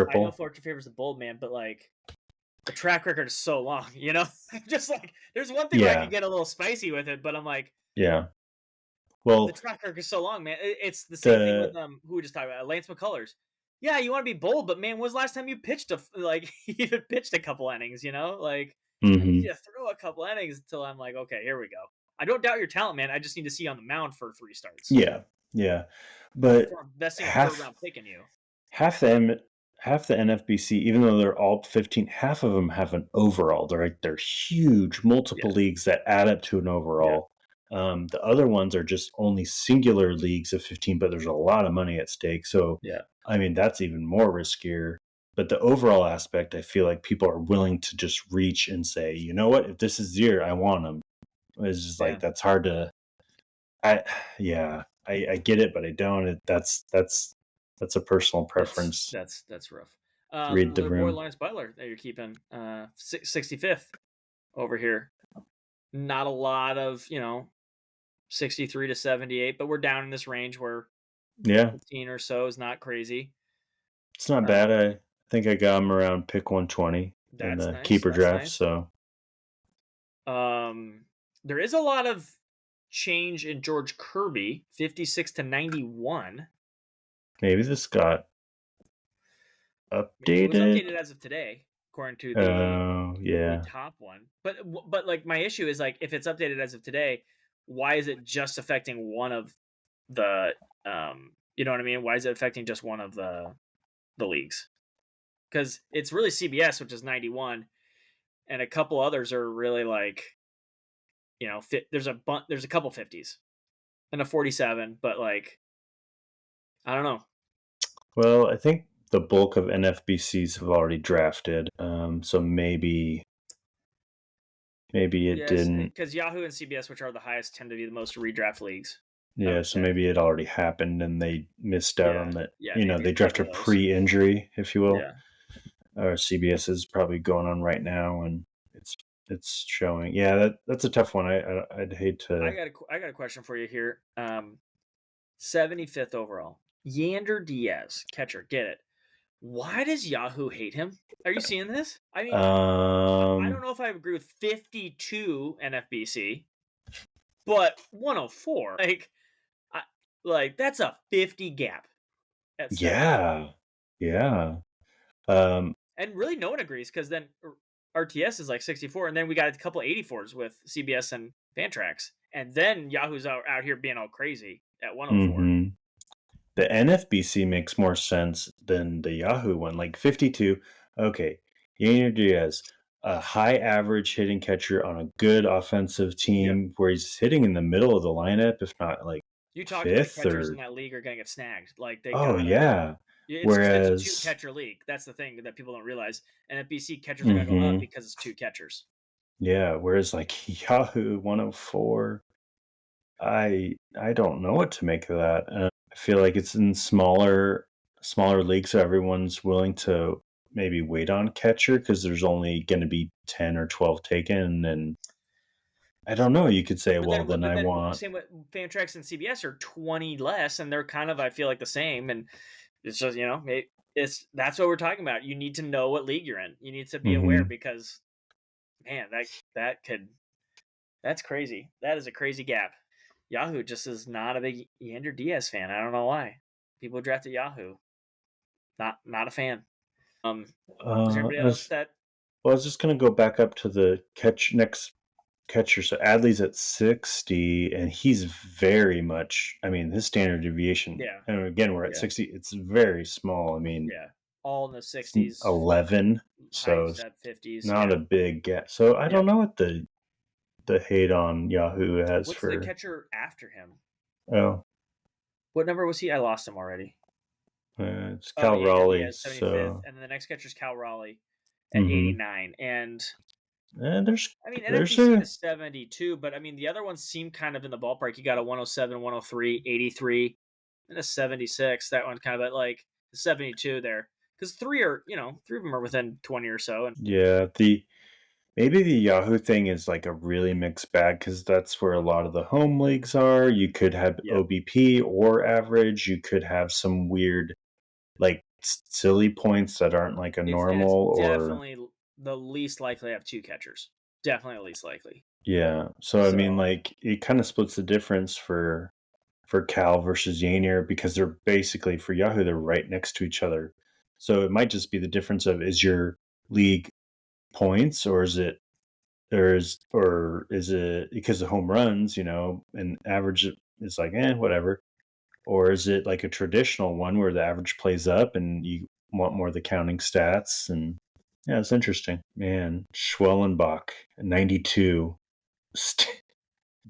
I know triple? fortune favors the bold man, but like the track record is so long, you know. Just like there's one thing where I could Yeah, get a little spicy with it, but I'm like yeah. the Well, track record is so long, man. It's the same thing with the who we just talked about, Lance McCullers. Yeah, you want to be bold, but man, when's the last time you pitched like even pitched a couple innings? You know, like I need hmm you to throw a couple innings until I'm like, okay, here we go. I don't doubt your talent, man. I just need to see you on the mound for 3 starts yeah, yeah. But before investing a third half round pick in you. half the M, half the NFBC, even though they're all 15, half of them have an overall. They're huge, Yeah, multiple leagues that add up to an yeah, overall. The other ones are just only singular leagues of 15, but there's a lot of money at stake. So, yeah, I mean, that's even more riskier. But the overall aspect, I feel like people are willing to just reach and say, you know what, if this is zero, I want them. It's just yeah. like that's hard to. I yeah, I get it, but I don't. That's a personal preference. That's rough. Read the Little boy room. Lance Butler that you're keeping, 65th over here. Not a lot of 63 to 78, but we're down in this range where Yeah, 15 or so is not crazy. it's not Uh, bad. I think I got him around pick 120 in that's the nice. keeper That's draft. nice. So There is a lot of change in George Kirby, 56 to 91. maybe this got It was updated. updated as of today, according to Oh the yeah, top one. But like my issue is like if it's updated as of today, why is it just affecting one of the you know what I mean? Why is it affecting just one of the leagues? Because it's really CBS, which is 91, and a couple others are really like there's a couple 50s and a 47, but like I don't know. well, I think the bulk of NFBCs have already drafted. So maybe it Yes, didn't. because Yahoo and CBS, which are the highest, tend to be the most redraft leagues. I Yeah, would so say. maybe it already happened and they missed out Yeah, on that. yeah, You know, maybe a they couple drafted of those. pre-injury, if you will. Yeah, Or CBS is probably going on right now, and it's showing. Yeah, that's a tough one. I'd hate to. I got a question for you here. 75th overall, Yander Diaz, catcher. Get it? Why does Yahoo hate him? Are you seeing this? I mean, I don't Um, know if I agree with 52 NFBC, but 104, I, like that's a 50 gap at 75th. yeah, yeah. Um, And really, no one agrees because then RTS is like 64, and then we got a couple 84s with CBS and Fantrax, and then Yahoo's out here being all crazy at 104. hmm The NFBC makes more sense than the Yahoo one. Like 52. Okay, Yainer Diaz, a high average hitting catcher on a good offensive Yep. team where he's hitting in the middle of the lineup, if not like You talk to the fifth catchers in or. that league are gonna get snagged. Like they Oh gotta. yeah. It's just it's a two Whereas, catcher league. That's the thing that people don't realize. And at BC, catchers are gonna go up hmm because it's two catchers. yeah, whereas like Yahoo 104, I don't know what to make of that. I feel like it's in smaller leagues, so everyone's willing to maybe wait on catcher because there's only going to be 10 or 12 taken, and I don't know. You could say, well, then But I then want. same with Fantrax and CBS are 20 less, and they're kind of I feel like the same. And it's just it's that's what we're talking about. You need to know what league you're in. You need to be aware hmm because man, that's crazy. That is a crazy gap. Yahoo just is not a big Yander Diaz fan. I don't know why. People drafted Yahoo. Not a fan. Was there Uh, anybody I else was, that? well, I was just gonna go back up to the next catcher. So Adley's at 60, and he's very much. I mean, his standard deviation. Yeah, And again, we're at yeah, 60. It's very small. I mean, yeah. All in the it's 60s, 11, so highs it's at 50s. not Yeah, a big gap. So I yeah. don't know what the hate on Yahoo has What's the for. catcher after him? Oh, What number was he? I lost him already. it's Oh Cal yeah, Raleigh. 75th, So and then the next catcher is Cal Raleigh at hmm 89. And there's I mean, there's NFBC a to 72, but I mean, the other ones seem kind of in the ballpark. You got a 107, 103, 83, and a 76. That one kind of at like the 72 there. Because three of them are within 20 or so. And yeah the maybe the Yahoo thing is like a really mixed bag because that's where a lot of the home leagues are. You could have yeah, OBP or average. You could have some weird like silly points that aren't like a it's normal or definitely the least likely to have two catchers. Definitely the least likely. yeah. So I mean, So, like it kind of splits the difference for Cal versus Yanier because they're basically for Yahoo they're right next to each other. So it might just be the difference of is your league points or is it or is it because of home runs, and average is like whatever, or is it like a traditional one where the average plays up and you want more of the counting stats and yeah, it's interesting, man. Schwellenbach 92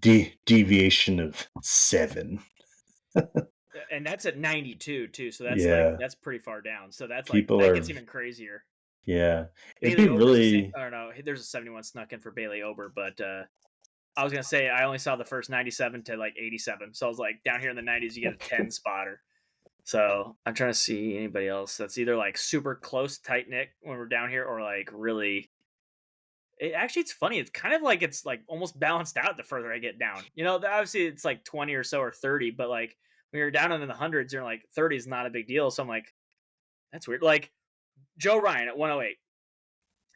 deviation of 7. and that's at 92 too. So Yeah, that's pretty far down. So that's like, people that are gets even crazier. yeah, it'd Bailey be Ober's the same. really I don't know. There's a 71 snuck in for Bailey Ober, but I was gonna say I only saw the first 97 to like 87. So I was like, down here in the 90s, you get a 10 spotter. So I'm trying to see anybody else that's either like super close, tight knit when we're down here, or like really. It's funny. It's kind of like it's like almost balanced out the further I get down. Obviously it's like 20 or so or 30, but like when you're down in the hundreds, you're like 30 is not a big deal. So I'm like, that's weird. Like Joe Ryan at 108,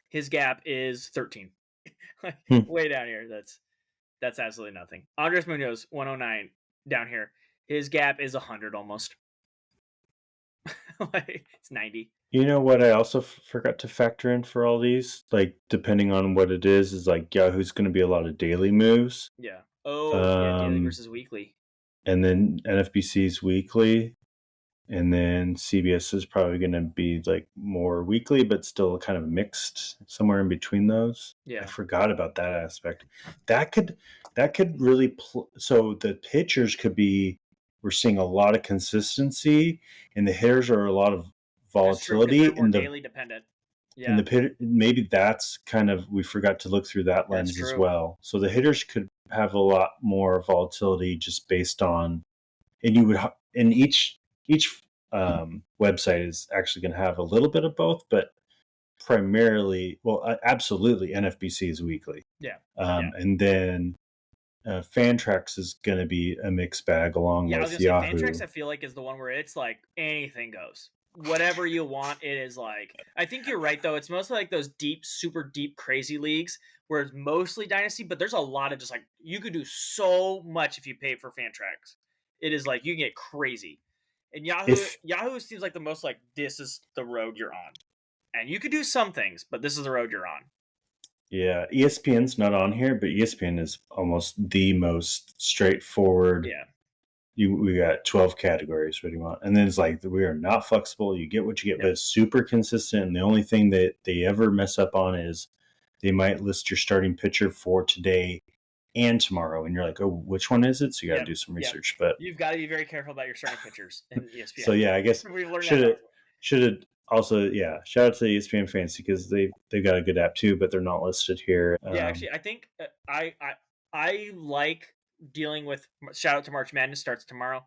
his gap is 13. Like hmm. way down here. That's absolutely nothing. Andres Munoz 109 down here. His gap is 100 almost. Like it's 90. You know what I also forgot to factor in for all these, like depending on what it is like Yahoo's going to be a lot of daily moves, Yeah. Oh yeah, daily um, versus weekly. and then NFBC's weekly, and then CBS is probably going to be like more weekly, but still kind of mixed somewhere in between those. I Yeah, forgot about that aspect. That could really so the pitchers could be. We're seeing a lot of consistency, and the hitters are a lot of that's true because they're volatility. more daily dependent. In Yeah, the pit, maybe that's kind of we forgot to look through that that's lens as true. well. So the hitters could have a lot more volatility just based on, and you would and each website is actually going to have a little bit of both, but primarily, well, absolutely, NFBC is weekly, Yeah, yeah, and then Fantrax is going to be a mixed bag along yeah. I was with gonna say Fantrax. Yahoo. I feel like is the one where it's like anything goes. Whatever you want, it is like. I think you're right though. It's mostly like those deep, super deep, crazy leagues where it's mostly dynasty, but there's a lot of just like you could do so much if you pay for Fantrax. It is like you can get crazy. And If Yahoo seems like the most like this is the road you're on, and you could do some things, but this is the road you're on. Yeah, ESPN's not on here, but ESPN is almost the most straightforward. Yeah, We got 12 categories. What do you want? And then it's like we are not flexible. You get what you get, yep, but it's super consistent. And the only thing that they ever mess up on is they might list your starting pitcher for today and tomorrow, and you're like, oh, which one is it? So you got to yep, do some yep. research. But You've got to be very careful about your starting pitchers in so ESPN. yeah, I guess We've learned that should the have hard way. should have also shout out to ESPN Fantasy because they've got a good app too, but they're not listed here. Yeah, actually, I think I like dealing with. Shout out to March Madness starts tomorrow.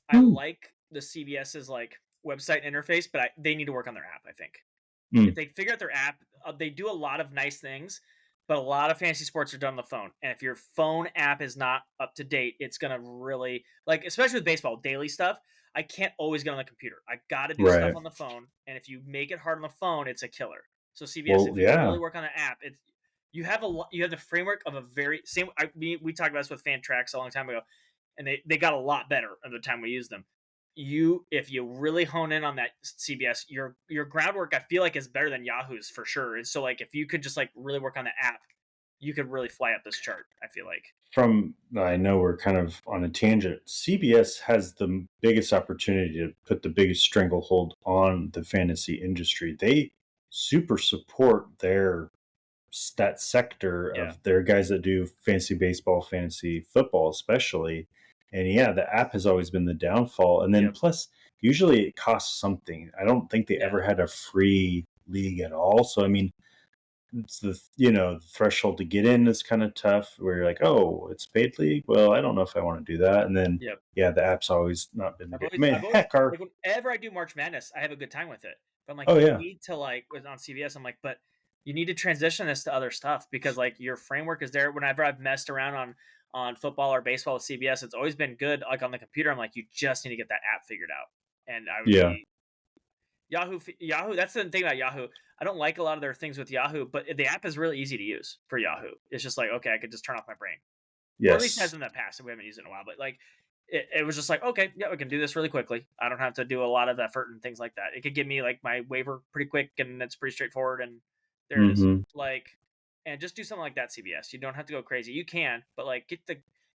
I Hmm. like the CBS's like website interface, but they need to work on their app. I think if Hmm. they figure out their app, they do a lot of nice things, but a lot of fantasy sports are done on the phone. And if your phone app is not up to date, it's gonna really like, especially with baseball daily stuff. I can't always get on the computer. I got to do stuff Right. on the phone, and if you make it hard on the phone, it's a killer. So CBS, Well, if you really yeah. work on the app, it's you have the framework of a very same. We talked about this with Fantrax a long time ago, and they got a lot better at the time we used them. if you really hone in on that CBS, your groundwork I feel like is better than Yahoo's for sure. And so like if you could just like really work on the app, you could really fly up this chart, I feel like. I know we're kind of on a tangent. CBS has the biggest opportunity to put the biggest stranglehold on the fantasy industry. They super support that sector Yeah. of their guys that do fantasy baseball, fantasy football, especially. And yeah, the app has always been the downfall. And then Yep. plus, usually it costs something. I don't think they Yeah. ever had a free league at all. So I mean, it's the threshold to get in is kind of tough. Where you're like, oh, it's paid league. Well, I don't know if I want to do that. And then Yep. yeah, the app's always not been the I've great. always, I mean, I've always heck, our like whenever I do March Madness, I have a good time with it. But I'm like, oh you yeah, need to like with on CBS. I'm like, but you need to transition this to other stuff because like your framework is there. Whenever I've messed around on football or baseball with CBS, it's always been good. Like on the computer, I'm like, you just need to get that app figured out. And I would yeah, be Yahoo. That's the thing about Yahoo. I don't like a lot of their things with Yahoo, but the app is really easy to use for Yahoo. It's just like okay, I could just turn off my brain, or at least it has yes, in the past. We haven't used it in a while, but like it was just like okay, yeah, we can do this really quickly. I don't have to do a lot of effort and things like that. It could give me like my waiver pretty quick, and it's pretty straightforward. And there it is. mm-hmm. Like, and just do something like that. CBS. You don't have to go crazy. You can, but like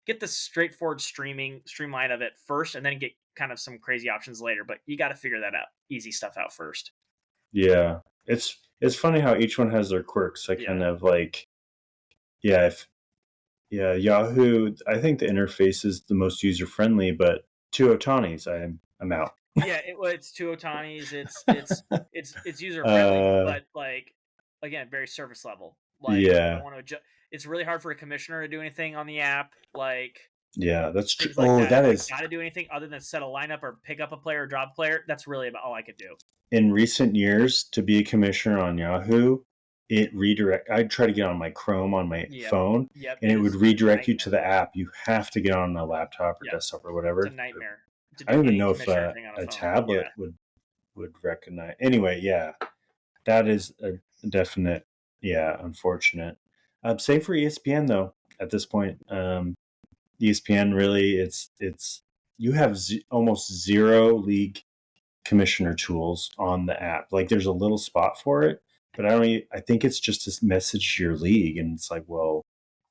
get the straightforward streamline of it first, and then get kind of some crazy options later. But you got to figure that out, easy stuff out first. Yeah, it's funny how each one has their quirks. I Yeah. kind of like, yeah, if yeah, Yahoo. I think the interface is the most user friendly, but two Otanis, I'm out. Yeah, it's two Otanis. It's user friendly, uh, but like again, very surface level. Like if I yeah, want to adjust, it's really hard for a commissioner to do anything on the app. Like yeah, that's true. things like Oh, that. that If I is got to do anything other than set a lineup or pick up a player or drop a player, that's really about all I could do. in recent years to be a commissioner on Yahoo. It redirect. I'd try to get on my Chrome on my Yep, phone, yep. and It it would is a redirect you to nightmare. the app. You have to get on a laptop or Yep, desktop or it's a whatever. nightmare to I do don't even any know if commissioner thing on a a phone. Yeah, tablet would recognize. Anyway, yeah, that is a definite, yeah, unfortunate. Same for ESPN though. At this point, ESPN really, it's you have almost zero league commissioner tools on the app. Like there's a little spot for it, but I think it's just to message your league, and it's like, well,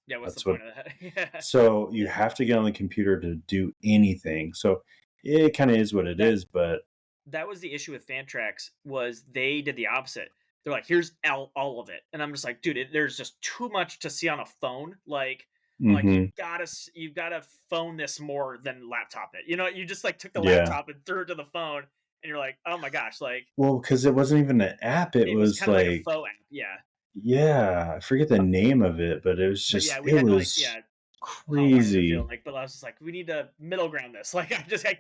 yeah. What's the that's what. point of that? Yeah, So you yeah. have to get on the computer to do anything. So it kind of is what it That is, but that was the issue with Fantrax was they did the opposite. They're like, here's all of it, and I'm just like, dude, there's just too much to see on a phone. Like, I'm like, mm-hmm, you gotta phone this more than laptop it. You know, you just like took the yeah. laptop and threw it to the phone, and you're like, oh my gosh, like Well, because it wasn't even an app. It it was was kind of like a like, faux app, yeah. yeah, I forget the name of it, but But yeah, we it had to like, was yeah, hotwire your field. crazy. Like, but I was just like, we need to middle ground this. Like,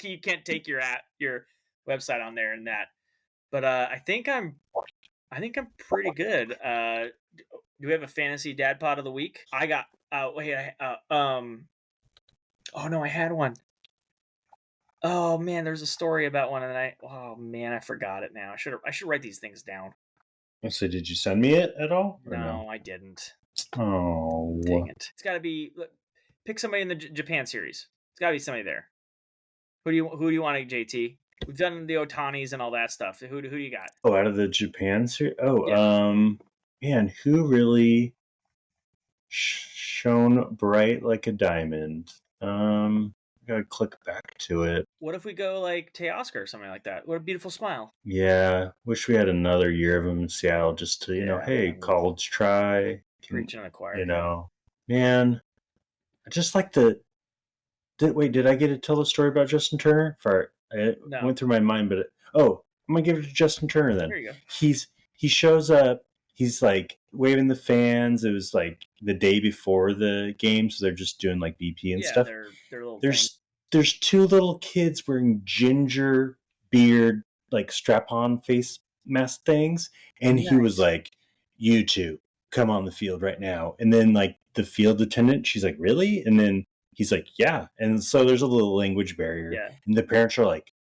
you can't take your website on there and that. But I think I'm pretty good. Do we have a fantasy dad pod of the week? I got. Wait. Oh no, I had one. Oh man, there's a story about one, and oh man, I forgot it now. I should write these things down. So, did you send me it at all or no? No, I didn't. Dang Oh, it! It's got to be. Pick somebody in the Japan series. It's got to be somebody there. Who do you want, JT? We've done the Otanis and all that stuff. Who do you got? oh, out of the Japan series. Oh, Yeah. man, who really shone bright like a diamond? I gotta click back to it. What if we go like Teoscar or something like that? What a beautiful smile. Yeah, wish we had another year of him in Seattle just to, Yeah, hey, man. college try. Preaching to the choir You here. know, man, I just like did I get to tell the story about Justin Turner? It No. went through my mind, but I'm gonna give it to Justin Turner then. There you go. He shows up. He's like waving the fans. It was like the day before the game, so they're just doing like BP and Yeah, stuff. they're little things. There's two little kids wearing ginger beard like strap-on face mask things, and he was Nice. like, "You two, come on the field right now." And then like the field attendant, she's like, "Really?" And then he's like, "Yeah." And so there's a little language barrier, Yeah. and the parents are like,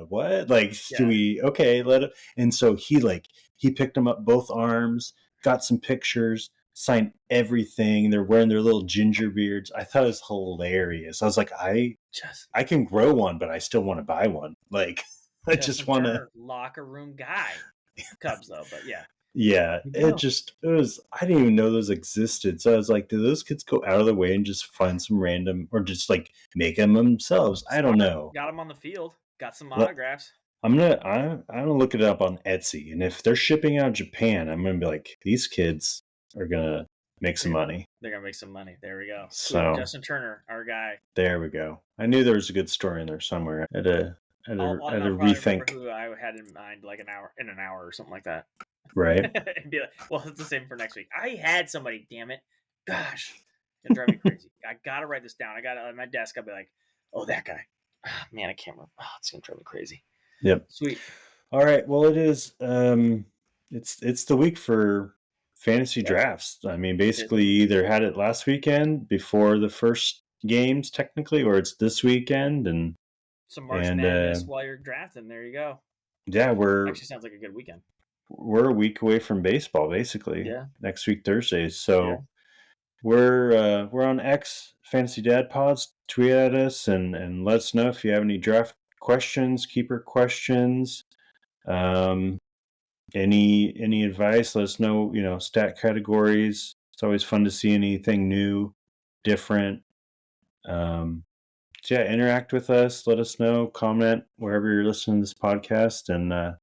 what? Like, do Yeah. we? Okay, let it. And so he picked him up both arms, got some pictures, sign everything. They're wearing their little ginger beards. I thought it was hilarious. I was like, I can grow one, but I still want to buy one. Like, I just want to. Locker room guy. Cubs though, but yeah. Yeah, it was. I didn't even know those existed. So I was like, do those kids go out of the way and just find some random, or just like make them themselves? I don't know. Got them on the field. Got some autographs. I'm gonna look it up on Etsy, and if they're shipping out of Japan, I'm gonna be like, these kids are gonna make some money. They're gonna make some money. There we go. So Justin Turner, our guy. There we go. I knew there was a good story in there somewhere. At a rethink. Who I had in mind, like an hour or something like that. Right. And be like, well, it's the same for next week. I had somebody, damn it. Gosh. It's gonna drive me crazy. I gotta write this down. I got it on my desk. I'll be like, oh, that guy. Oh, man, I can't remember. Oh, it's gonna drive me crazy. Yep. Sweet. All right. Well, it is. It's the week for fantasy drafts. I mean, basically, either had it last weekend before the first games, technically, or it's this weekend, and some March Madness while you're drafting. There you go. Yeah, actually sounds like a good weekend. We're a week away from baseball, basically. Yeah. Next week, Thursdays. So we're on X, Fantasy Dad Pods. Tweet at us and let us know if you have any draft questions, keeper questions, any advice. Let us know. Stat categories. It's always fun to see anything new, different. So interact with us. Let us know. Comment wherever you're listening to this podcast, and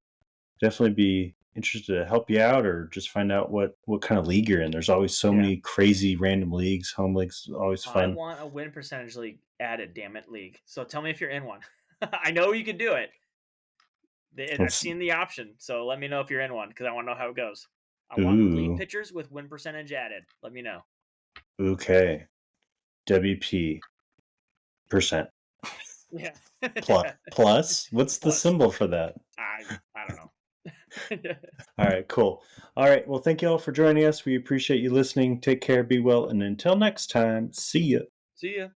definitely be interested to help you out or just find out what kind of league you're in. There's always so many crazy random leagues. Home leagues, always fun. I want a win percentage league added, damn it, league. So tell me if you're in one. I know you can do it. I've seen the option, so let me know if you're in one because I want to know how it goes. I want league pitchers with win percentage added. Let me know. Okay. WP percent. Yeah. Plus? What's the symbol for that? I don't know. All right, cool. All right, well, thank you all for joining us. We appreciate you listening. Take care, be well, and until next time, see ya. See ya.